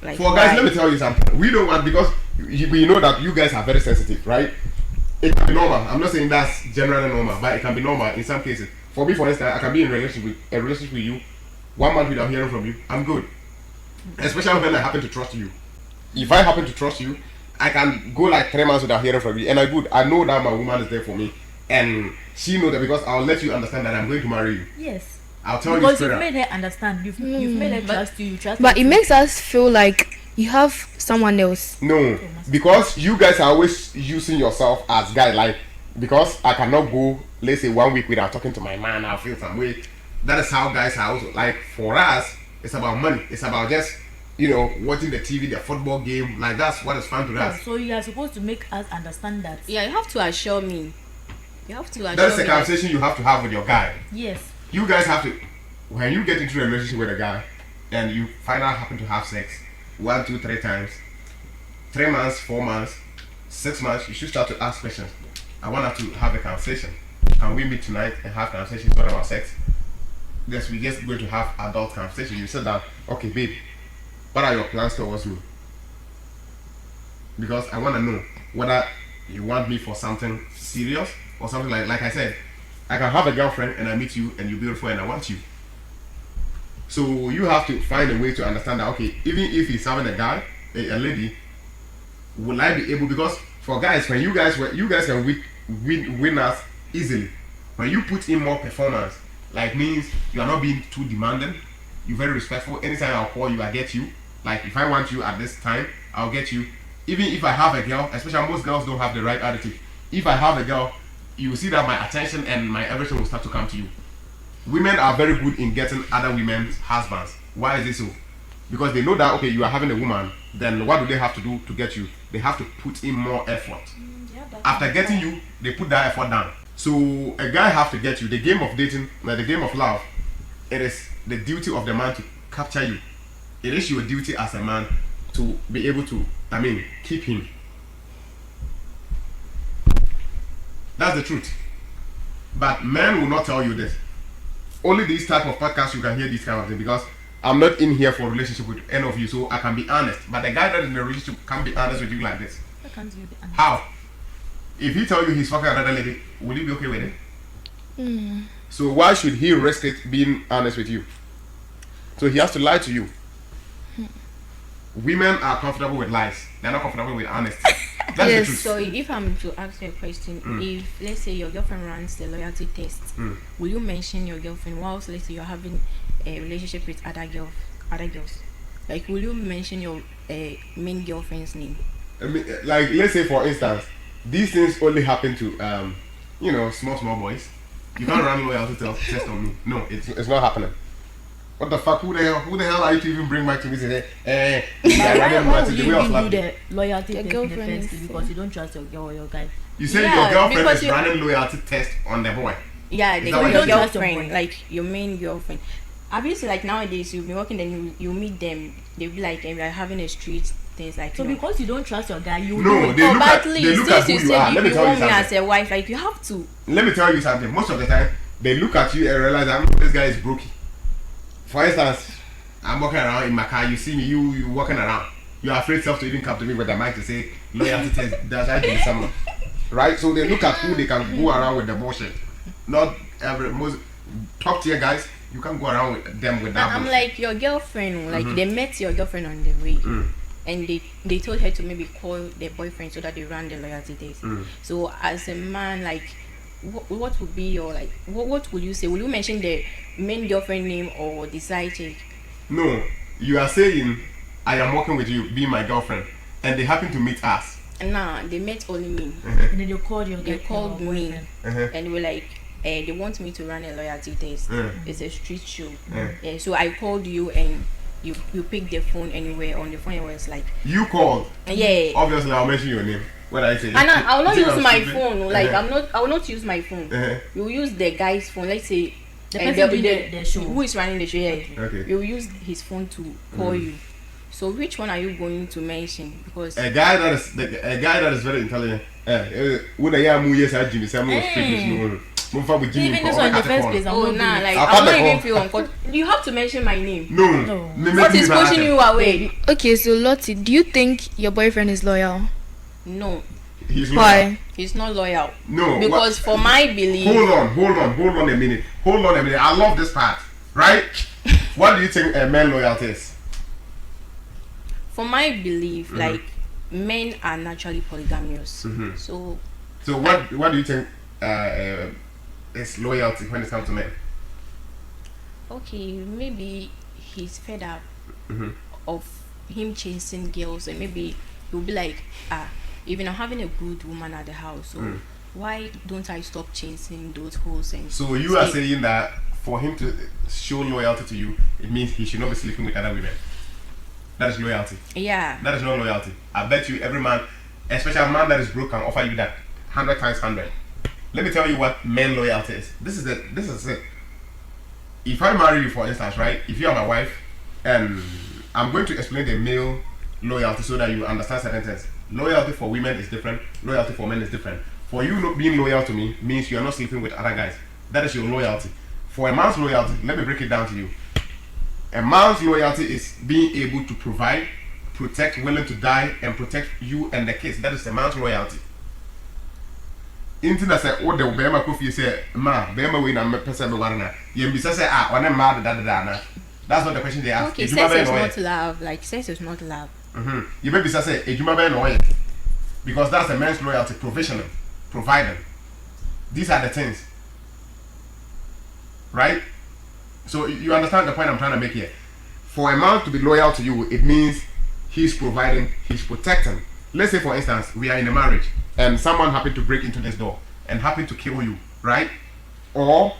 Like, for guys, let me tell you something. We don't want, because we know that you guys are very sensitive, right? It can be normal. I'm not saying that's generally normal, but it can be normal in some cases. For me, for instance, I can be in a relationship with you, 1 month without hearing from you. I'm good. Especially when I happen to trust you. If I happen to trust you, I can go 3 months without hearing from you, and I know that my woman is there for me, and she knows that, because I'll let you understand that I'm going to marry you. Yes. I'll tell you because straight you've up. made her understand. You've made her trust you. You trust. But her it too. makes us feel like you have someone else. No, because you guys are always using yourself as guy. Because I cannot go, let's say, 1 week without talking to my man, I'll feel some way. That is how guys are also. For us, it's about money. It's about just, watching the TV, the football game. That's what is fun to us. So you are supposed to make us understand that. Yeah, you have to assure me. You have to assure me. That's the conversation you have to have with your guy. Yes. You guys have to, when you get into a relationship with a guy, and you finally happen to have sex 1, 2, 3 times, 3 months, 4 months, 6 months, you should start to ask questions. I want us to have a conversation. Can we meet tonight and have conversations not about sex? Yes, we're just going to have adult conversation. You sit down, okay, babe, what are your plans towards me? Because I want to know whether you want me for something serious or something like I said. I can have a girlfriend and I meet you and you're beautiful and I want you. So you have to find a way to understand that, okay, even if he's having a guy a lady, will I be able, because for guys, when you guys can win us easily. When you put in more performance, like means you are not being too demanding, you're very respectful. Anytime I'll call you, I get you. Like if I want you at this time, I'll get you. Even if I have a girl, especially most girls don't have the right attitude. If I have a girl, you will see that my attention and my everything will start to come to you. Women are very good in getting other women's husbands. Why is it so? Because they know that, okay, you are having a woman, then what do they have to do to get you? They have to put in more effort. After getting you, they put that effort down. So a guy have to get you. The game of dating, like the game of love, it is the duty of the man to capture you. It is your duty as a man to be able to, keep him. That's the truth. But men will not tell you this. Only these type of podcasts you can hear this kind of thing, because I'm not in here for a relationship with any of you, so I can be honest. But the guy that is in a relationship can't be honest with you like this. How can't you be honest? How? If he tell you he's fucking another lady, will you be okay with it? So why should he risk it being honest with you? So he has to lie to you. Women are comfortable with lies. They're not comfortable with honesty. That's the truth. So if I'm to ask you a question, if let's say your girlfriend runs the loyalty test, will you mention your girlfriend whilst let's say you're having a relationship with other girls? Like, will you mention your main girlfriend's name? Like, let's say for instance, these things only happen to small boys. You can't run loyalty test on me. No, it's not happening. What the fuck? Who the hell are you to even bring back to me and say, why would you even do the loyalty test in the girlfriend first place? Because you don't trust your girl or your guy. You say your girlfriend is running loyalty test on the boy. Yeah, Is the that what your you say? girlfriend, like your main girlfriend. Obviously, like nowadays, you've been working, then you meet them. They'll be like, we are having a street things like. So because you don't trust your guy, you No, do it. they look at But they look at who you are. Let me tell you want me as something. a wife, like you have to. Let me tell you something. Most of the time, they look at you and realize this guy is broke. For instance, I'm walking around in my car. You see me, you walking around. You are afraid to even come to me with the mic to say loyalty test. That's I do someone, right? So they look at who they can go around with the bullshit. Not most top tier guys. You can't go around with them with that. I'm bullshit. like your girlfriend. Like they met your girlfriend on the way, and they told her to maybe call their boyfriend so that they ran the loyalty test. So as a man, like. What would be your like? What would you say? Will you mention the main girlfriend name or the side chick? No, you are saying I am working with you, being my girlfriend, and they happen to meet us. Nah, they met only me. And then they called your They called me, boyfriend. and they were like, they want me to run a loyalty test. It's a street show. Yeah. So I called you, and you picked the phone anywhere on the phone. It was like You called. yeah. Obviously, I'll mention your name. What I say. And I will not You think use I'm my stupid? phone. Like I will not use my phone. You use the guy's phone. Let's say The person doing the show. who is running the show. Yeah. Okay. You use his phone to call you. So which one are you going to mention? Because A guy that is very intelligent. When I am years at Jimmy Samuel Even this one in the first place, oh nah, like I'll I cut will not the even call. feel uncomfortable. You have to mention my name. No. What is pushing you away? Okay, so Lottie, do you think your boyfriend is loyal? No, He's loyal. Why? he's not loyal. No. Because for my belief, Hold on a minute. I love this part. Right? What do you think a man loyalty is? for my belief, like men are naturally polygamous. So What do you think is loyalty when it comes to men? okay, maybe he's fed up of him chasing girls, and maybe he'll be like, even I'm having a good woman at the house, so why don't I stop chasing those hoes? And So you are saying that for him to show loyalty to you, it means he should not be sleeping with other women. That is loyalty. yeah, That is not loyalty. I bet you every man, especially a man that is broke, can offer you that 100 times 100. Let me tell you what men loyalty is. This is it. If I marry you, for instance, right? If you are my wife, I'm going to explain the male loyalty so that you understand certain things. Loyalty for women is different. Loyalty for men is different. For you not being loyal to me means you are not sleeping with other guys. That is your loyalty. For a man's loyalty, let me break it down to you. A man's loyalty is being able to provide, protect, willing to die, and protect you and the kids. That is a man's loyalty. Into that say, what the Bema Kofi say, Bema win and person one. You say, when I'm mad, that's not the question they ask. okay, sex is not love. Like sex is not love. You may be say ejuma be no because that's the man's loyalty, provisioning, providing. These are the things, right? So you understand the point I'm trying to make here. For a man to be loyal to you, it means he's providing, he's protecting. Let's say, for instance, we are in a marriage and someone happened to break into this door and happened to kill you, right? Or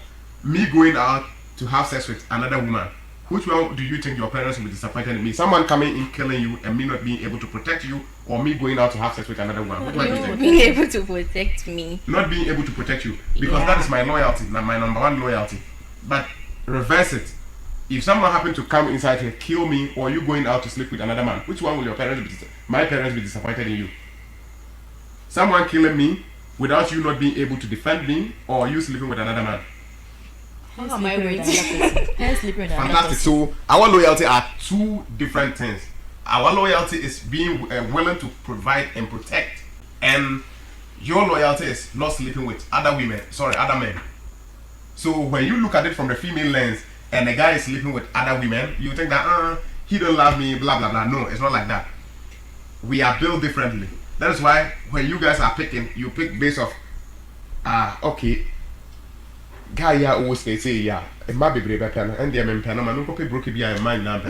me going out to have sex with another woman. Which one do you think your parents will be disappointed in me? Someone coming in killing you and me not being able to protect you, or me going out to have sex with another woman? Which one do you think? Being able to protect me. Not being able to protect you, because that is my loyalty, my number one loyalty. But reverse it. If someone happened to come inside here, kill me, or you going out to sleep with another man, which one will your parents be? My parents be disappointed in you? Someone killing me without you not being able to defend me, or you sleeping with another man? How am I going to sleeping with another Fantastic. person? So our loyalty are two different things. Our loyalty is being willing to provide and protect, and your loyalty is not sleeping with other men. So when you look at it from the female lens, and the guy is sleeping with other women, you think that he don't love me, blah blah blah. No, it's not like that. We are built differently. That is why when you guys are picking, you pick based off okay, guy ya always say yeah, it might be brave and the men panama no copy broke be mind now.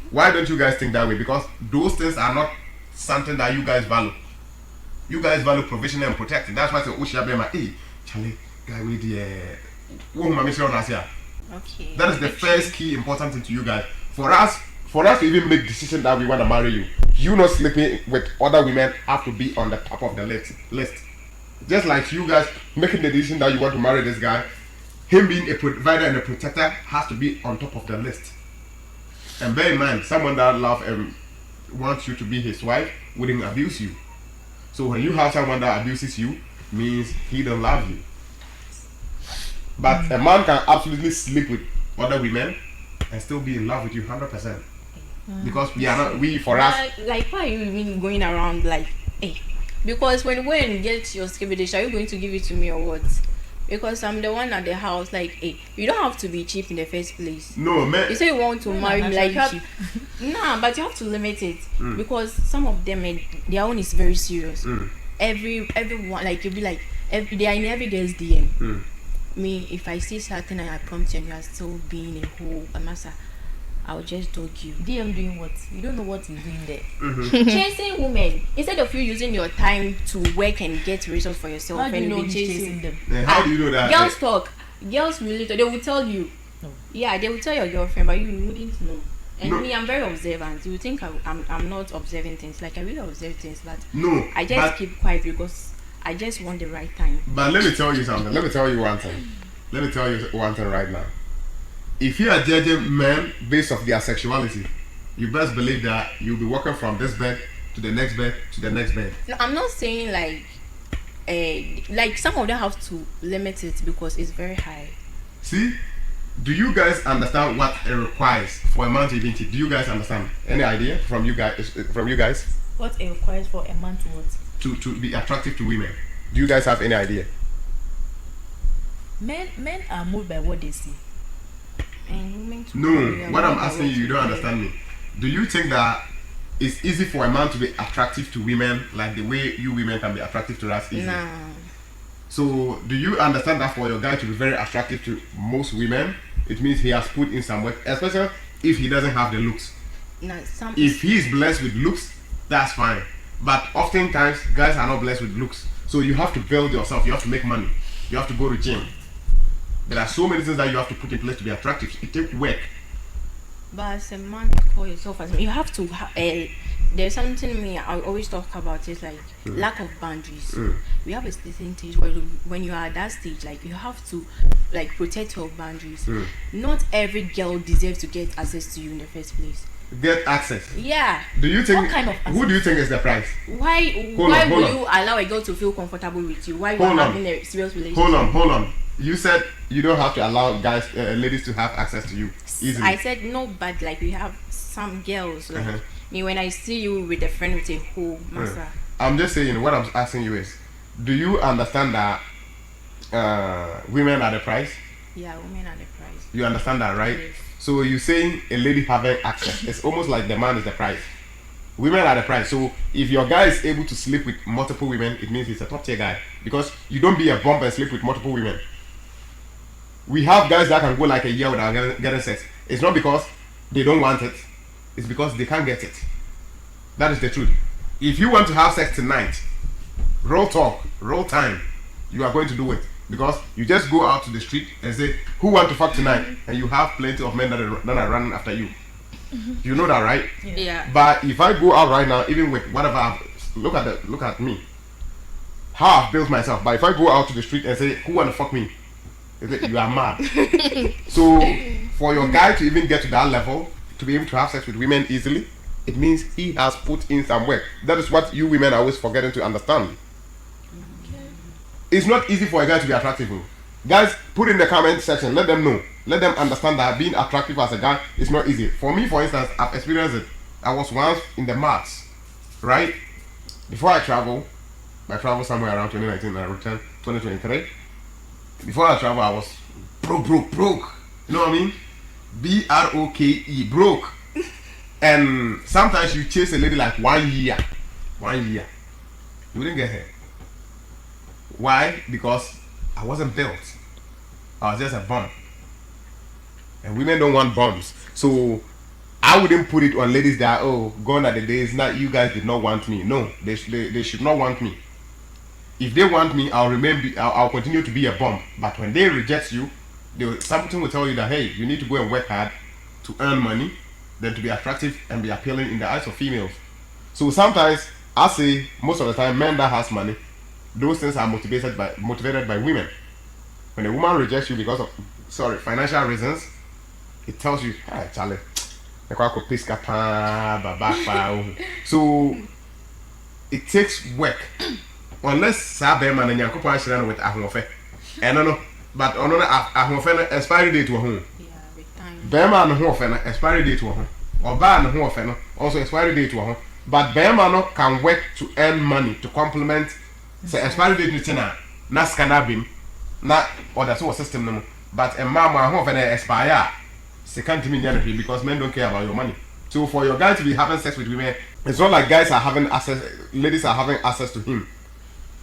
Why don't you guys think that way? Because those things are not something that you guys value. You guys value provision and protecting. That's why I say Usha be my Charlie guy with the woman mission on us here. Okay. That is the first key important thing to you guys. For us to even make decision that we want to marry you, you not sleeping with other women have to be on the top of the list. Just like you guys making the decision that you want to marry this guy, him being a provider and a protector has to be on top of the list. And bear in mind, someone that loves and wants you to be his wife wouldn't abuse you. So when you have someone that abuses you, means he don't love you. But a man can absolutely sleep with other women and still be in love with you 100%. Because we are not, for us. Like, why are you even going around like, hey? Because when you go and get your skibidi, are you going to give it to me or what? Because I'm the one at the house, like, hey, you don't have to be cheap in the first place. No, man. You say you want to marry me, like, nah, but you have to limit it. Because some of them, their own is very serious. Everyone, like, you'll be like, they are in every girl's DM. Me, if I see something and I prompt you and you are still being a whole massa, I'll just dog you. DM doing what? You don't know what he's doing there. Chasing women instead of you using your time to work and get results for yourself. How do you and know be he's chasing them? How do you know that? Girls talk. Girls really talk. They will tell you. No. Yeah, they will tell your girlfriend, but you wouldn't know. And No. me, I'm very observant. You think I'm not observing things. Like, I really observe things, but No. I just keep quiet because I just want the right time. But let me tell you something. Let me tell you one thing. Let me tell you one thing right now. If you are judging men based off their sexuality, you best believe that you'll be walking from this bed to the next bed to the next bed. No, I'm not saying like some of them have to limit it because it's very high. See, do you guys understand what it requires for a man to even cheat? Do you guys understand? Any idea from you guys? What it requires for a man to what? To be attractive to women. Do you guys have any idea? Men are moved by what they see. And women too. No, what I'm asking you don't understand me. Do you think that it's easy for a man to be attractive to women like the way you women can be attractive to us easy? Nah. So do you understand that for your guy to be very attractive to most women, it means he has put in some work, especially if he doesn't have the looks. Nah, If he is blessed with looks, that's fine. But oftentimes guys are not blessed with looks. So you have to build yourself, you have to make money, you have to go to gym. There are so many things that you have to put in place to be attractive. It takes work. But as a man, call yourself as you have to. There's something me I always talk about. It's like lack of boundaries. We have a certain stage where when you are at that stage, like you have to like protect your boundaries. Not every girl deserves to get access to you in the first place. Get access. Yeah. Do you think? What kind of who do you think is the price? Why Hold on. will you allow a girl to feel comfortable with you? Why you are having a serious relationship? Hold on. You said you don't have to allow ladies to have access to you easily. I said no, but like we have some girls like me when I see you with a friend with a whole massa. I'm just saying, what I'm asking you is, do you understand that women are the price? Yeah, women are the price. You understand that, right? Yes. So you're saying a lady having access, it's almost like the man is the price. Women are the prize. So if your guy is able to sleep with multiple women, it means he's a top tier guy. Because you don't be a bump and sleep with multiple women. We have guys that can go like a year without getting sex. It's not because they don't want it. It's because they can't get it. That is the truth. If you want to have sex tonight, real talk, real time, you are going to do it. Because you just go out to the street and say, who want to fuck tonight? And you have plenty of men that are running after you. You know that, right? Yeah. But if I go out right now, even with whatever look at me, how I've built myself. But if I go out to the street and say, who want to fuck me? You are mad. So for your guy to even get to that level, to be able to have sex with women easily, it means he has put in some work. That is what you women are always forgetting to understand. It's not easy for a guy to be attractive. Guys, put in the comment section, let them know. Let them understand that being attractive as a guy is not easy. For me, for instance, I've experienced it. I was once in the marts, right? Before I traveled somewhere around 2019 and I returned 2023. Before I travel, I was broke. You know what I mean? B-R-O-K-E, broke. And sometimes you chase a lady like 1 year. 1 year. You wouldn't get her. Why? Because I wasn't built. I was just a bum. And women don't want bums. So I wouldn't put it on ladies that, oh, gone are the days, not you guys did not want me. No, they should not want me. If they want me, I'll continue to be a bum. But when they reject you, something will tell you that, hey, you need to go and work hard to earn money, then to be attractive and be appealing in the eyes of females. So sometimes, I say, most of the time, men that has money, those things are motivated by women. When a woman rejects you because of financial reasons, it tells you, hey, Charlie, so it takes work. Unless Sabema and Yankopa Shiran with Ahofe. And no, but on Ahofen expiry date to a home. Yeah, with time. Bema and Hofen expiry date to a home. Or Ban and Hofen also expiry date to a home. But Bema can work to earn money to complement the expiry date to Tina. Not Scanabim, not or that's what system no. But a mama Hofen expire. Second to me because men don't care about your money. So for your guy to be having sex with women, it's not like guys are having access, ladies are having access to him.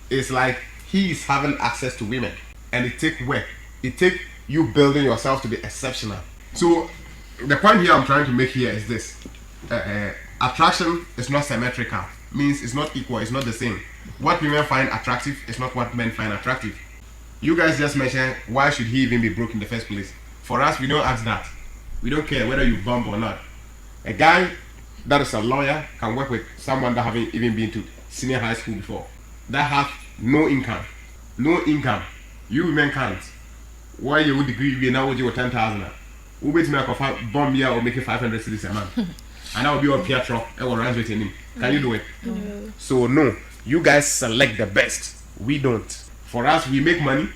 It's like he is having access to women, and it takes work. It takes you building yourself to be exceptional. So the point here I'm trying to make here is this: attraction is not symmetrical. Means it's not equal. It's not the same. What women find attractive is not what men find attractive. You guys just mentioned why should he even be broke in the first place? For us, we don't ask that. We don't care whether you bump or not. A guy that is a lawyer can work with someone that haven't even been to senior high school before. That have no income. No income. You women can't. Why you would degree you now with your 10,000? Who bet me a bomb here or make it 500 cities a month? And I will be on Pierre truck and will run with him. Can you do it? No. So no, you guys select the best. We don't. For us, we make money.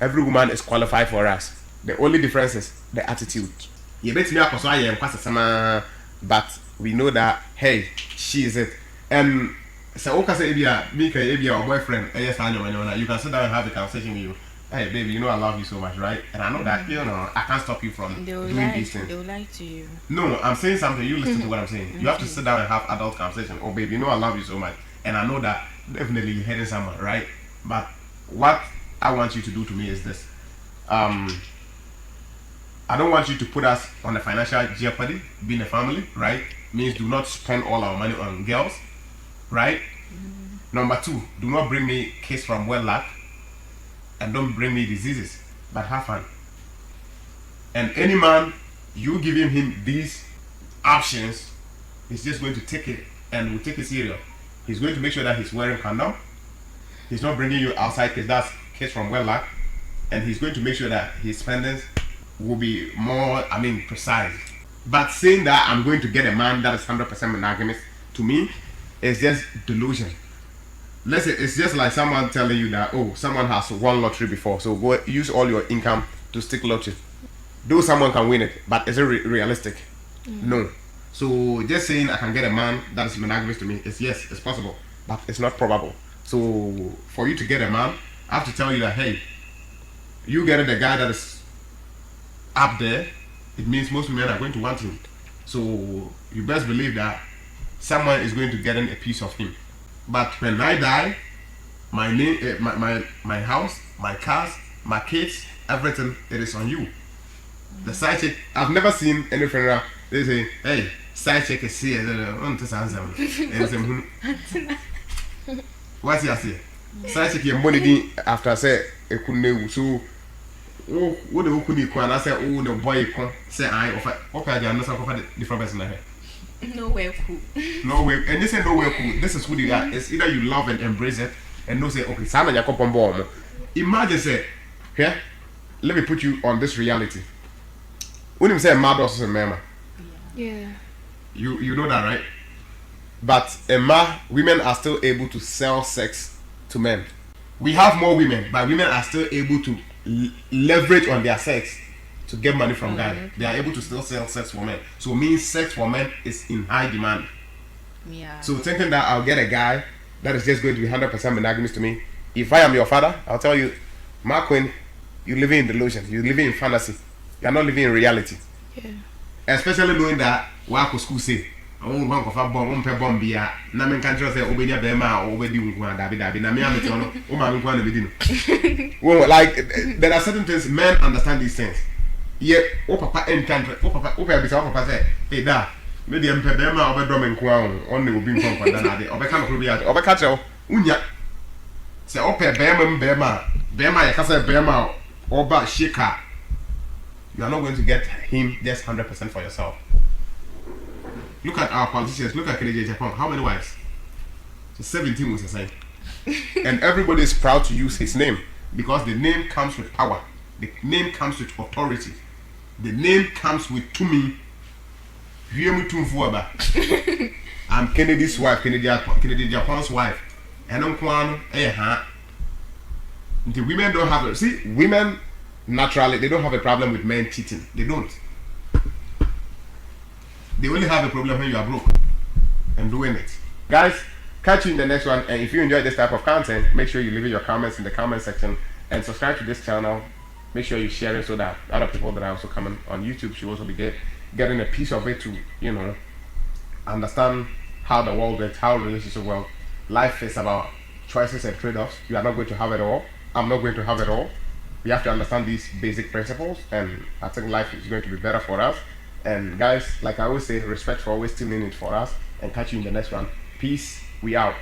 Every woman is qualified for us. The only difference is the attitude. You bet me a but we know that hey, she is it. And so okay, say maybe your boyfriend, you can sit down and have a conversation with you. Hey baby, you know I love you so much, right? And I know that I can't stop you from doing these things. They will lie to you. No, I'm saying something. You listen to what I'm saying. You have to sit down and have adult conversation. Oh baby, you know I love you so much, and I know that definitely you're hitting someone, right? But what I want you to do to me is this. I don't want you to put us on a financial jeopardy. Being a family, right? Means do not spend all our money on girls, right? Number 2, do not bring me kids from wedlock, and don't bring me diseases, but have fun. And any man, you giving him these options, he's just going to take it and will take it serious. He's going to make sure that he's wearing condom. He's not bringing you outside because that's kids from wedlock, and he's going to make sure that his spendings will be more, precise. But saying that I'm going to get a man that is 100% monogamous, to me, is just delusion. Let's say it's just like someone telling you that, oh, someone has won lottery before, so go use all your income to stick lottery. Though someone can win it, but is it realistic? No. So just saying I can get a man that is monogamous to me is yes, it's possible, but it's not probable. So for you to get a man, I have to tell you that, hey, you get the guy that is up there, it means most women are going to want him. So you best believe that someone is going to get a piece of him. But when I die, my name, my house, my cars, my kids, everything, it is on you. The side chick, I've never seen any funeral. They say, hey, side chick is here. What's your say? Side chick, your money after I say, I couldn't so. Oh, what the could you call? I say, oh, the boy, say, I offer, okay, I understand offer different person. Nowhere cool. No way, and this ain't nowhere cool. This is who you are. It's either you love and embrace it, and no say, okay, Simon, you're on board. Imagine, say, yeah, let me put you on this reality. When you say mad also mama, Yeah. you know that, right? But women are still able to sell sex to men. We have more women, but women are still able to leverage on their sex to get money from guys. They are able to still sell sex for men. So it means sex for men is in high demand. Yeah. So thinking that I'll get a guy that is just going to be 100% monogamous to me. If I am your father, I'll tell you, my queen, you're living in delusion. You're living in fantasy. You're not living in reality. Yeah. Especially knowing that what school say. Oh, one of our bomb, bomb, beer. Namen can't say, obey your bema, obey you, David, Namiam, well, like, there are certain things men understand these things. Yet, oh, papa, and country, oh, papa, say, hey, da, maybe I'm Pebema over drum and crown, only will be from Pandanade, or become Rubiat, or Becatcho, Unya. Say, oh, Bema, I can say Bema, or Ba Shika. You are not going to get him just 100% for yourself. Look at our politicians. Look at Kennedy Japan. How many wives? So 17 was assigned. And everybody is proud to use his name because the name comes with power. The name comes with authority. The name comes with tumi. I'm Kennedy's wife, Kennedy Japan's wife. And I'm Kwano. The women don't have it. See, women naturally they don't have a problem with men cheating. They don't. They only have a problem when you are broke and doing it. Guys, catch you in the next one. And if you enjoy this type of content, make sure you leave your comments in the comment section and subscribe to this channel. Make sure you share it so that other people that are also coming on YouTube should also be getting a piece of it to, you know, understand how the world works, how relationships work. Life is about choices and trade-offs. You are not going to have it all. I'm not going to have it all. We have to understand these basic principles, and I think life is going to be better for us. And guys, like I always say, respect for always tuning in for us, and catch you in the next one. Peace. We out.